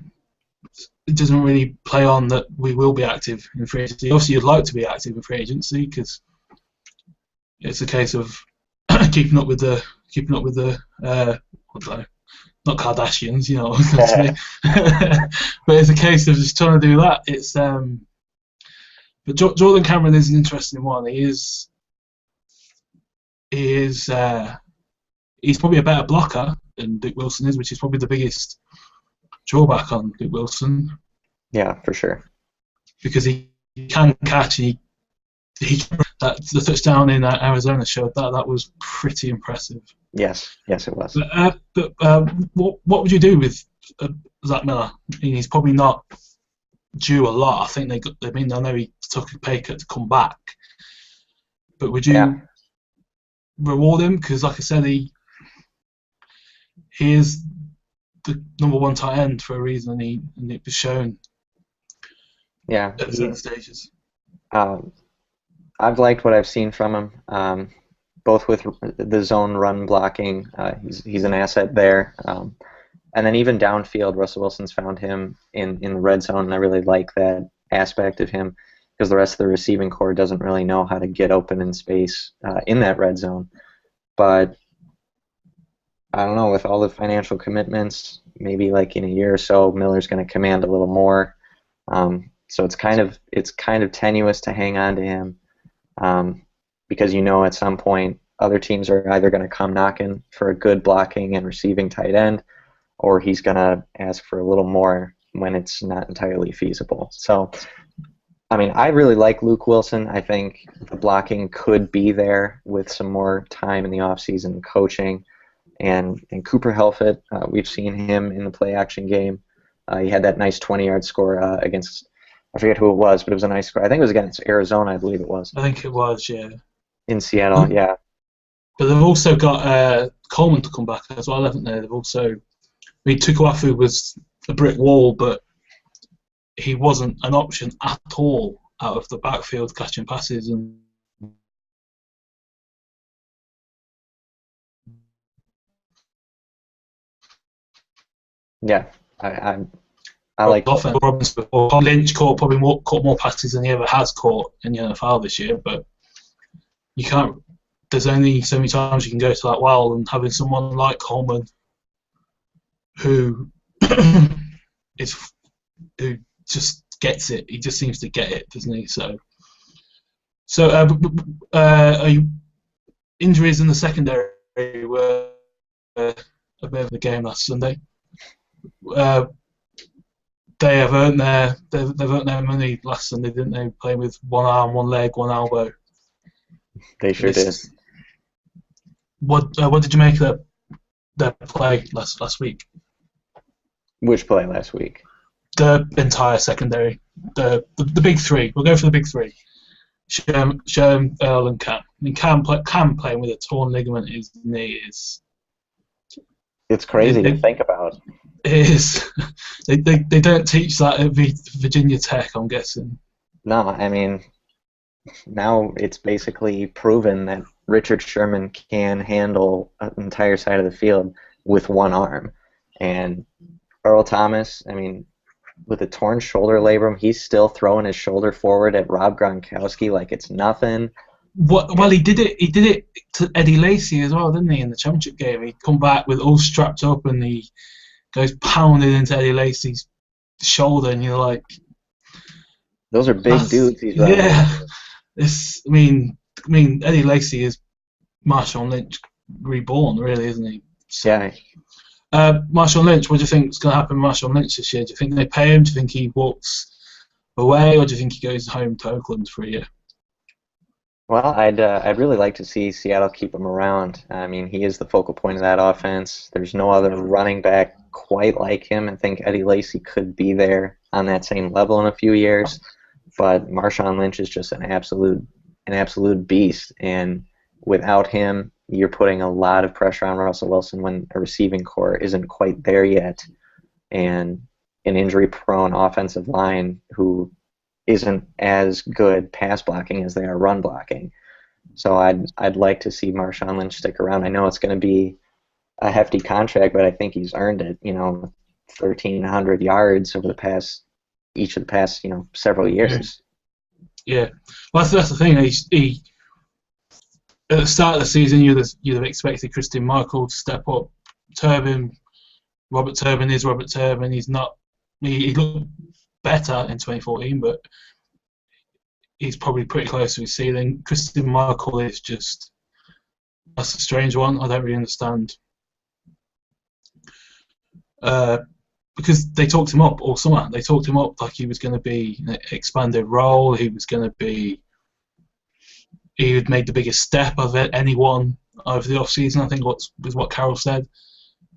play on that we will be active in free agency. Obviously, you'd like to be active in free agency because it's a case of keeping up with the not Kardashians, you know. But it's a case of just trying to do that. It's but Jordan Cameron is an interesting one. He's probably a better blocker than Dick Wilson is, which is probably the biggest drawback on Dick Wilson. Yeah, for sure. Because he can catch and the touchdown in Arizona showed that was pretty impressive. Yes, it was. What would you do with Zach Miller? I mean, he's probably not due a lot. I think I know he took a pay cut to come back, but would you reward him? Because, like I said, he is the number one tight end for a reason, and it was shown. Yeah, at certain stages. I've liked what I've seen from him, both with the zone run blocking. He's an asset there. And then even downfield, Russell Wilson's found him in the red zone, and I really like that aspect of him because the rest of the receiving core doesn't really know how to get open in space in that red zone. But I don't know, with all the financial commitments, maybe like in a year or so, Miller's going to command a little more. So it's kind of tenuous to hang on to him because at some point other teams are either going to come knocking for a good blocking and receiving tight end, or he's going to ask for a little more when it's not entirely feasible. So, I mean, I really like Luke Wilson. I think the blocking could be there with some more time in the offseason coaching. And Cooper Helfet, we've seen him in the play-action game. He had that nice 20-yard score against, I forget who it was, but it was a nice score. I think it was against Arizona, I believe it was. I think it was, yeah. In Seattle, yeah. But they've also got Coleman to come back as well, haven't they? They've also... Tukuafu was a brick wall, but he wasn't an option at all out of the backfield catching passes. And yeah, I like offense. Lynch caught more passes than he ever has caught in the NFL this year, but you can't. There's only so many times you can go to that well, and having someone like Coleman who just gets it. He just seems to get it, doesn't he? So injuries in the secondary were a bit of the game last Sunday. They have earned their money last Sunday, didn't they? Playing with one arm, one leg, one elbow. They sure did. What did you make of their play last week? Which play last week? The entire secondary, the big three. We'll go for the big three. Sherm, Earl, and Cam. I mean, Cam playing with a torn ligament in his knee is. It's crazy to think about. It is. They don't teach that at Virginia Tech, I'm guessing. No, I mean, now it's basically proven that Richard Sherman can handle an entire side of the field with one arm, and Earl Thomas, I mean, with a torn shoulder labrum, he's still throwing his shoulder forward at Rob Gronkowski like it's nothing. Well, he did it to Eddie Lacy as well, didn't he? In the championship game, he'd come back with all strapped up, and he goes pounding into Eddie Lacy's shoulder, and you're like, those are big dudes. He's running. Yeah, I mean, Eddie Lacy is Marshawn Lynch reborn, really, isn't he? So, yeah. Marshawn Lynch, what do you think is going to happen with Marshawn Lynch this year? Do you think they pay him? Do you think he walks away, or do you think he goes home to Oakland for a year? Well, I'd really like to see Seattle keep him around. I mean, he is the focal point of that offense. There's no other running back quite like him. I think Eddie Lacy could be there on that same level in a few years, but Marshawn Lynch is just an absolute beast, and without him, you're putting a lot of pressure on Russell Wilson when a receiving core isn't quite there yet, and an injury-prone offensive line who isn't as good pass blocking as they are run blocking. So I'd like to see Marshawn Lynch stick around. I know it's going to be a hefty contract, but I think he's earned it. 1,300 yards over each of the past several years. Yeah, well, that's the thing. He at the start of the season, you'd have expected Christian Michael to step up. Robert Turbin is Robert Turbin. He's not. He looked better in 2014, but he's probably pretty close to his ceiling. Christian Michael is just. That's a strange one. I don't really understand. Because they talked him up all summer. They talked him up like he was going to be an expanded role. He was going to be he had made the biggest step of anyone over the off-season, I think was what Carroll said.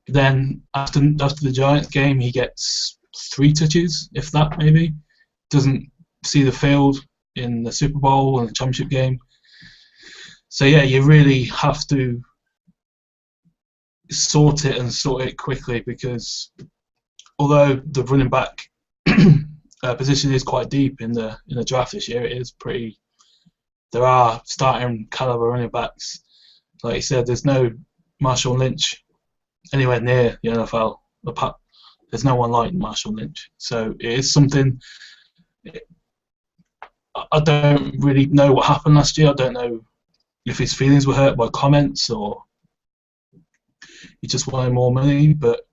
Then after the Giants game, he gets 3 touches, if that, maybe. Doesn't see the field in the Super Bowl and the championship game. So yeah, you really have to sort it quickly, because although the running back position is quite deep in the draft this year, it is pretty. There are starting caliber running backs. Like you said, there's no Marshall Lynch anywhere near the NFL. There's no one like Marshall Lynch. So it is something. I don't really know what happened last year. I don't know if his feelings were hurt by comments or he just wanted more money. But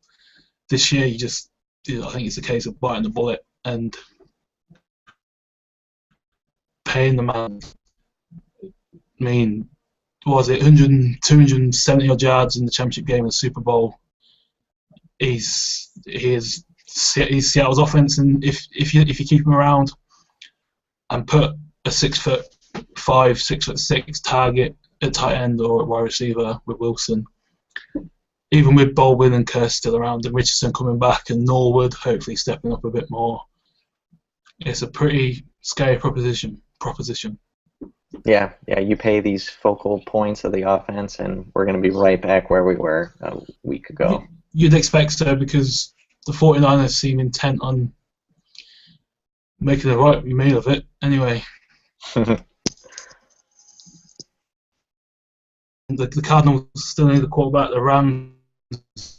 this year, I think it's a case of biting the bullet and paying the man. I mean, was it 270 odd yards in the championship game and the Super Bowl? He's Seattle's offense, and if you keep him around and put a 6'5", 6'6" target at tight end or at wide receiver with Wilson, even with Baldwin and Kerr still around and Richardson coming back and Norwood hopefully stepping up a bit more, it's a pretty scary proposition. Yeah, you pay these focal points of the offense, and we're going to be right back where we were a week ago. You'd expect so, because the 49ers seem intent on making a right meal of it. Anyway, the Cardinals still need the quarterback. The Rams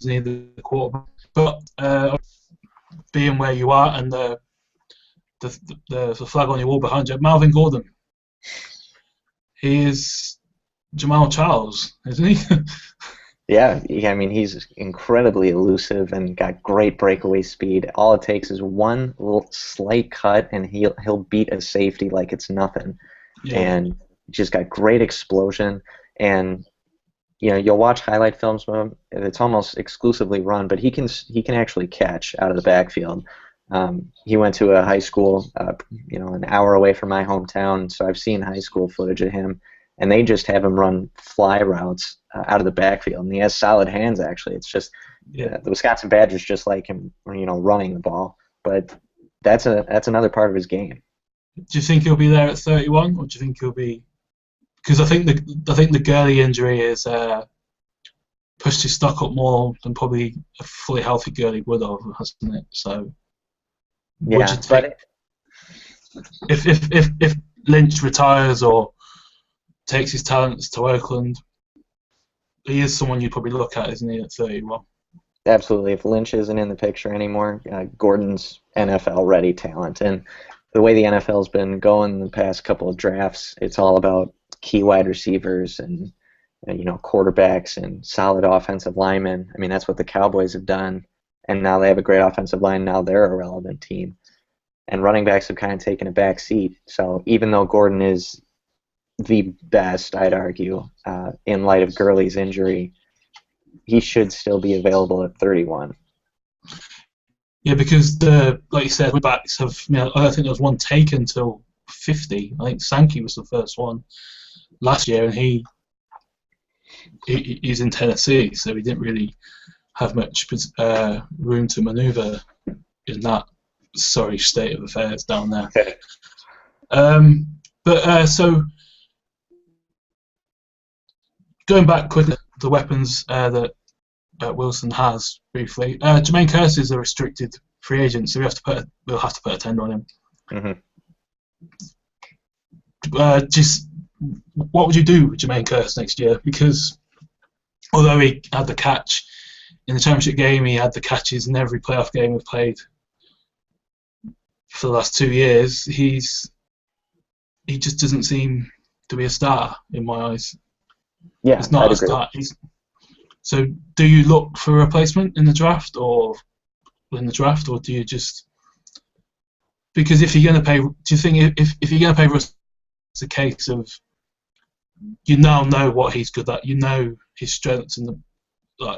need the quarterback. But being where you are and the flag on your wall behind you, Melvin Gordon. He is Jamal Charles, isn't he? Yeah, I mean, he's incredibly elusive and got great breakaway speed. All it takes is one little slight cut, and he'll beat a safety like it's nothing. Yeah. And just got great explosion. And you'll watch highlight films of him. It's almost exclusively run, but he can actually catch out of the backfield. He went to a high school, an hour away from my hometown, so I've seen high school footage of him, and they just have him run fly routes out of the backfield, and he has solid hands. Actually, it's just the Wisconsin Badgers just like him, running the ball. But that's another part of his game. Do you think he'll be there at 31, or do you think he'll be? Because I think the Gurley injury is pushed his stock up more than probably a fully healthy Gurley would have, hasn't it? So. Yeah, but if Lynch retires or takes his talents to Oakland, he is someone you'd probably look at, isn't he, at 31? Absolutely. If Lynch isn't in the picture anymore, Gordon's NFL-ready talent. And the way the NFL's been going the past couple of drafts, it's all about key wide receivers and quarterbacks and solid offensive linemen. I mean, that's what the Cowboys have done. And now they have a great offensive line. Now they're a relevant team. And running backs have kind of taken a back seat. So even though Gordon is the best, I'd argue, in light of Gurley's injury, he should still be available at 31. Yeah, because like you said, running backs have. I don't think there was one taken until 50. I think Sankey was the first one last year, and he's in Tennessee, so he didn't really have much room to manoeuvre in that sorry state of affairs down there. So going back quickly, the weapons that Wilson has briefly. Jermaine Kearse is a restricted free agent, so we'll have to put a tender on him. Mm-hmm. Just what would you do with Jermaine Kearse next year? Because although he had the catch in the championship game, he had the catches in every playoff game we've played for the last 2 years. He just doesn't seem to be a star in my eyes. Yeah, he's not a star. So, do you look for a replacement in the draft, or do you just? Because if you're going to pay, do you think if you're going to pay Russ, it's a case of you now know what he's good at, his strengths and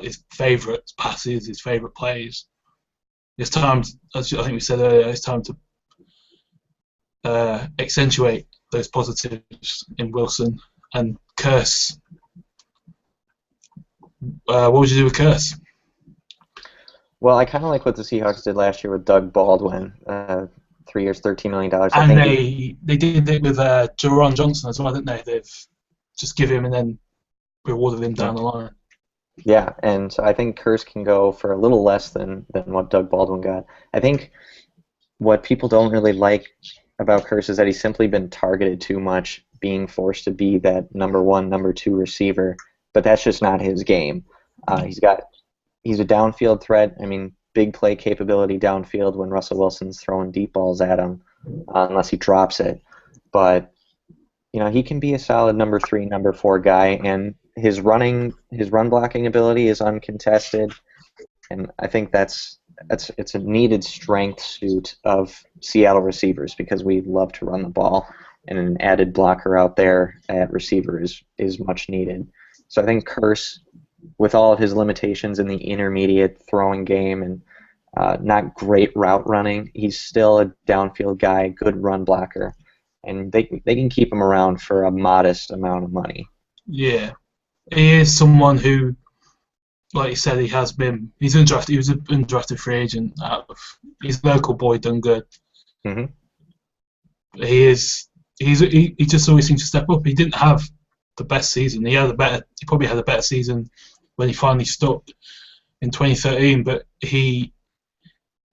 his favourite passes, his favourite plays. It's time, as I think we said earlier, it's time to accentuate those positives in Wilson and Curse. What would you do with Curse? Well, I kind of like what the Seahawks did last year with Doug Baldwin, 3 years, $13 million. And they did it with Jerron Johnson as well, didn't they? They've just give him and then rewarded him down the line. Yeah, and so I think Curse can go for a little less than what Doug Baldwin got. I think what people don't really like about Curse is that he's simply been targeted too much, being forced to be that number 1, number 2 receiver, but that's just not his game. He's a downfield threat. I mean, big play capability downfield when Russell Wilson's throwing deep balls at him, unless he drops it. But he can be a solid number 3, number 4 guy, and his run blocking ability is uncontested, and I think it's a needed strength suit of Seattle receivers because we love to run the ball, and an added blocker out there at receiver is much needed. So I think Curse, with all of his limitations in the intermediate throwing game and not great route running, he's still a downfield guy, good run blocker, and they can keep him around for a modest amount of money. Yeah, he is someone who, like you said, he's undrafted. He was an undrafted free agent. He's a local boy, done good. Mm-hmm. He just always seems to step up. He didn't have the best season. He probably had a better season when he finally stuck in 2013. But he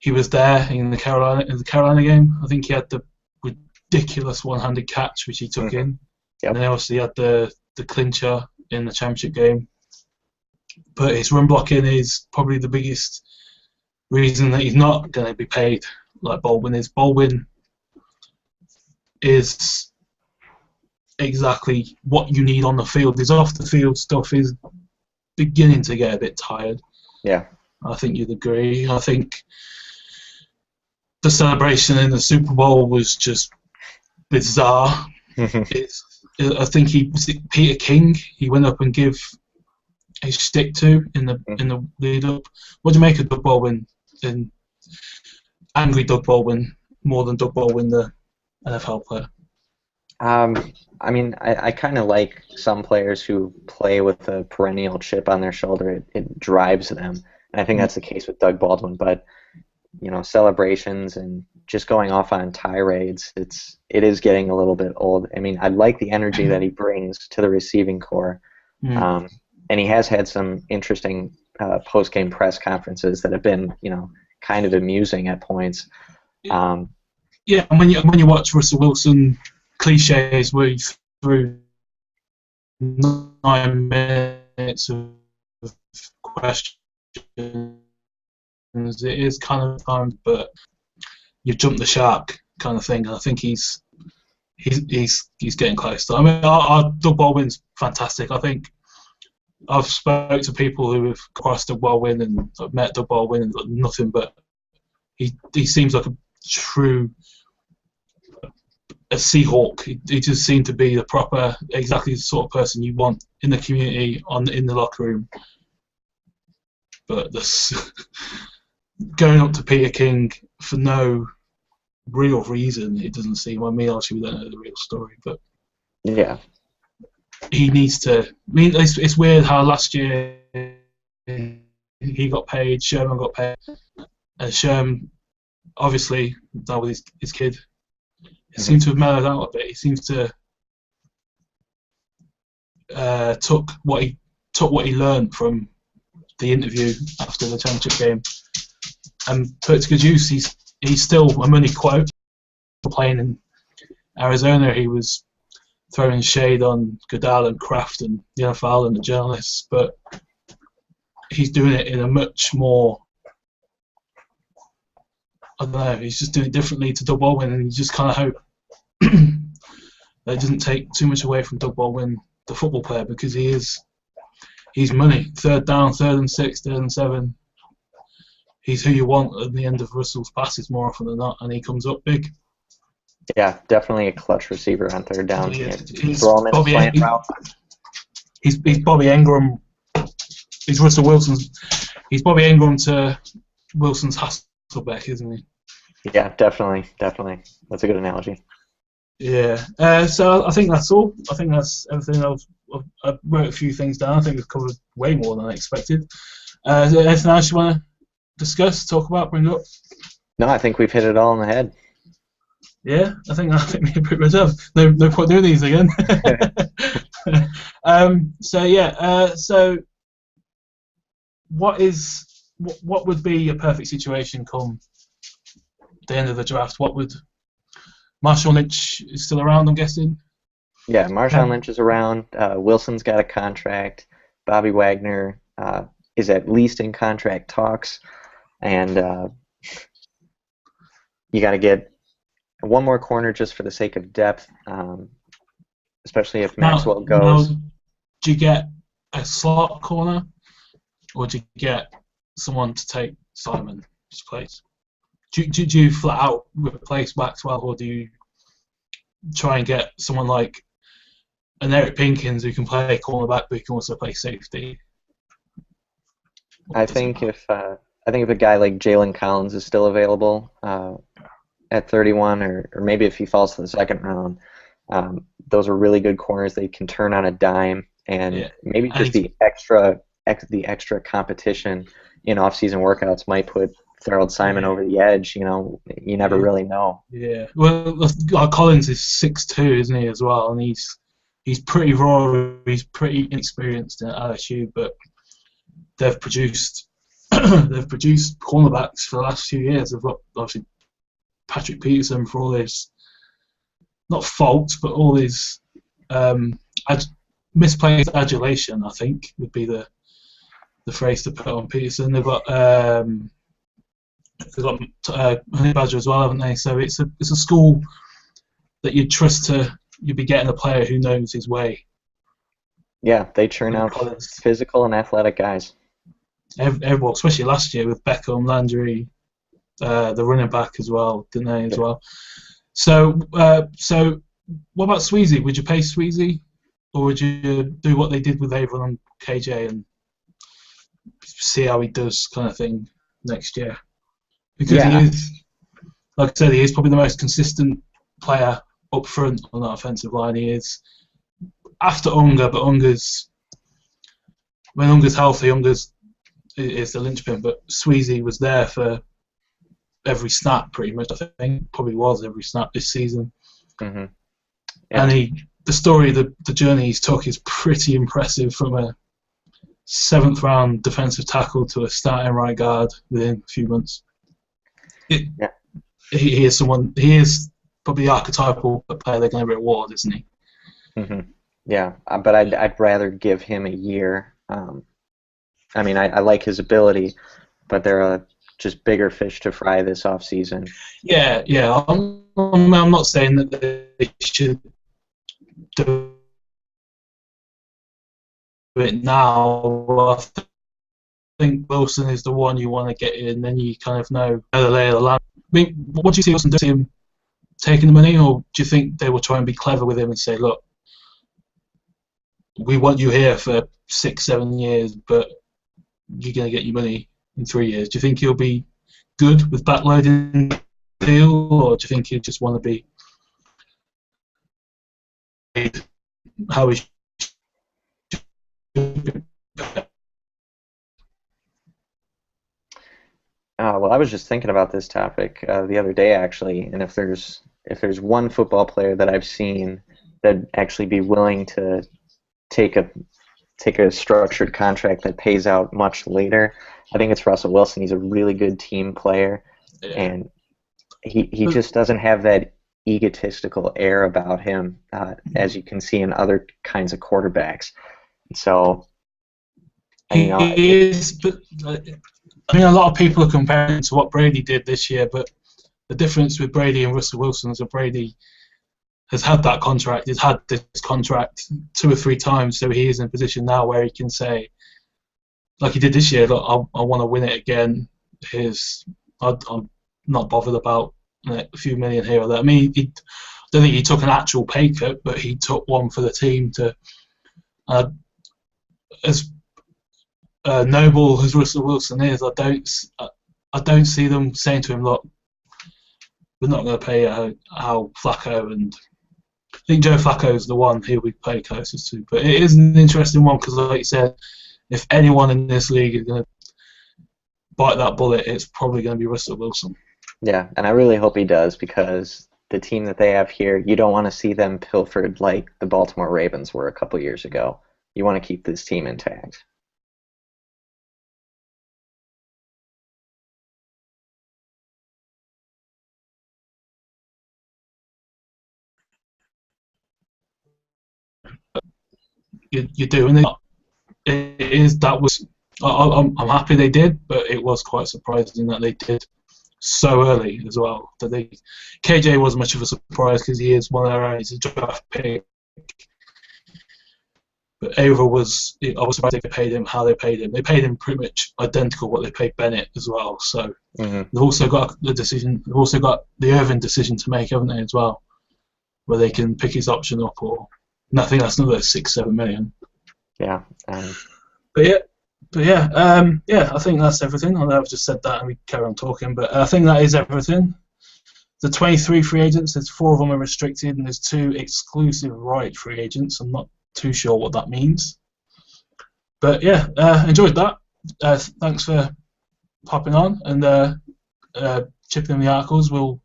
was there in the Carolina game. I think he had the ridiculous one-handed catch which he took in. Yep. And then obviously he had the clincher in the championship game. But his run blocking is probably the biggest reason that he's not going to be paid like Baldwin is. Baldwin is exactly what you need on the field. His off-the-field stuff is beginning to get a bit tired. Yeah. I think you'd agree. I think the celebration in the Super Bowl was just bizarre. I think Peter King, he went up and gave a shtick to in the lead up. What do you make of Doug Baldwin and angry Doug Baldwin more than Doug Baldwin, the NFL player? I mean, I kind of like some players who play with a perennial chip on their shoulder. It drives them, and I think that's the case with Doug Baldwin. But celebrations and just going off on tirades, it is getting a little bit old. I mean, I like the energy that he brings to the receiving corps, and he has had some interesting post-game press conferences that have been, kind of amusing at points. Yeah, and when you watch Russell Wilson cliches where he threw 9 minutes of questions, it is kind of timed, but you jump the shark kind of thing. And I think he's getting close. I mean, our Doug Baldwin's fantastic. I think I've spoke to people who have crossed Doug Baldwin and I've met Doug Baldwin and got nothing but he seems like a true Seahawk. He just seemed to be exactly the sort of person you want in the community, in the locker room. But this going up to Peter King for no real reason, it doesn't seem. I mean, obviously we don't know the real story, but yeah, he needs to. I mean, it's weird how last year he got paid, Sherman got paid, and Sherman obviously now with his kid. It seems to have mellowed out a bit. He seems to took what he learned from the interview after the championship game and put it to good use. He's still a money quote. Playing in Arizona, he was throwing shade on Goodell and Kraft and the NFL and the journalists, but he's doing it in a much more, I don't know, he's just doing it differently to Doug Baldwin, and you just kind of hope that it doesn't take too much away from Doug Baldwin, the football player, because he's money. 3rd down, 3rd and 6, 3rd and 7. He's who you want at the end of Russell's passes more often than not, and he comes up big. Yeah, definitely a clutch receiver on 3rd down. He's Bobby Engram. He's Russell Wilson's. He's Bobby Engram to Wilson's Hasselbeck, isn't he? Yeah, definitely. That's a good analogy. Yeah. So I think that's all. I think that's everything. I wrote a few things down. I think we've covered way more than I expected. Is there anything else you want to discuss, talk about, bring up? No, I think we've hit it all on the head. Yeah, I think we're pretty much up. No point doing these again. So yeah. So what would be a perfect situation come the end of the draft? What would Marshall Lynch is still around? I'm guessing. Yeah, Marshawn Lynch is around. Wilson's got a contract. Bobby Wagner is at least in contract talks, and you got to get one more corner just for the sake of depth, especially if Maxwell goes. Now, do you get a slot corner, or do you get someone to take Simon's place? Do you flat out replace Maxwell, or do you try and get someone like an Eric Pinkins who can play cornerback but who can also play safety? I think if a guy like Jalen Collins is still available at 31, or maybe if he falls to the second round, those are really good corners. They can turn on a dime, and maybe just the extra competition in off-season workouts might put Harold Simon over the edge. You never really know. Yeah. Well, Collins is 6'2", isn't he, as well? And he's pretty raw. He's pretty inexperienced at LSU, but they've produced cornerbacks for the last few years. They've got obviously Patrick Peterson for all his not faults, but all his misplaced adulation. I think would be the phrase to put on Peterson. They've got Honey Badger as well, haven't they? So it's a school that you'd trust you'd be getting a player who knows his way. Yeah, they churn out physical and athletic guys. Everyone, especially last year with Beckham, Landry, the running back as well, didn't they, as well? So what about Sweezy? Would you pay Sweezy, or would you do what they did with Avon and KJ and see how he does, kind of thing, next year? Because he is, like I said, he is probably the most consistent player up front on that offensive line. He is after Unger, but when Unger's healthy, Unger's is the linchpin. But Sweezy was there for every snap, pretty much. I think probably was every snap this season. Mm-hmm. And the journey he's took is pretty impressive, from a 7th round defensive tackle to a starting right guard within a few months. He is probably the archetypal player they're going to reward, isn't he? Mm-hmm. Yeah, but I'd rather give him a year. I mean, I like his ability, but there are just bigger fish to fry this offseason. Yeah. I'm not saying that they should do it now. I think Wilson is the one you want to get in, then you kind of know the lay of the land. I mean, what do you see Wilson do? See him taking the money, or do you think they will try and be clever with him and say, look, we want you here for 6-7 years, but you're going to get your money in 3 years? Do you think he'll be good with backloading the deal, or do you think he'll just want to be how he should be? Well, I was just thinking about this topic the other day, actually, and if there's one football player that I've seen that'd actually be willing to take a structured contract that pays out much later, I think it's Russell Wilson. He's a really good team player, and he just doesn't have that egotistical air about him, as you can see in other kinds of quarterbacks. So, he is, but I mean, a lot of people are comparing to what Brady did this year, but the difference with Brady and Russell Wilson is that Brady has had that contract. He's had this contract 2 or 3 times, so he is in a position now where he can say, like he did this year, look, I want to win it again. I'm not bothered about a few million here or there. I mean, I don't think he took an actual pay cut, but he took one for the team to. As noble as Russell Wilson is, I don't see them saying to him, look, we're not going to pay Al Flacco and I think Joe Flacco's the one who we play closest to. But it is an interesting one because, like you said, if anyone in this league is going to bite that bullet, it's probably going to be Russell Wilson. Yeah, and I really hope he does, because the team that they have here, you don't want to see them pilfered like the Baltimore Ravens were a couple years ago. You want to keep this team intact. You do, and I'm happy they did, but it was quite surprising that they did so early as well. KJ wasn't much of a surprise because he is one of their own. He's a draft pick. But Ava I was surprised they paid him how they paid him. They paid him pretty much identical what they paid Bennett as well. So they've also got the decision. They've also got the Irvin decision to make, haven't they, as well, where they can pick his option up or nothing. That's another 6-7 million. Yeah. But yeah, I think that's everything. I know I've just said that and we carry on talking, but I think that is everything. The 23 free agents, there's 4 of them are restricted, and there's 2 exclusive right free agents. I'm not too sure what that means. But yeah, enjoyed that. Thanks for popping on and chipping in the articles. If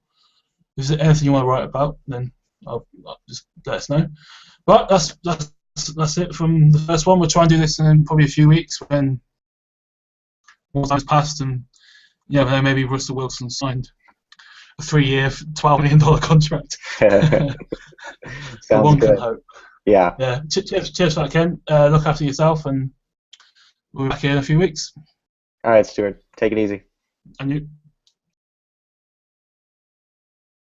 there's anything you want to write about, then I'll just let us know. But that's it from the first one. We'll try and do this in probably a few weeks when more time's passed, and maybe Russell Wilson signed a 3-year, $12 million contract. Sounds one good. can hope. Yeah. Yeah. Cheers for that, Ken. Look after yourself, and we'll be back here in a few weeks. All right, Stuart. Take it easy. And you.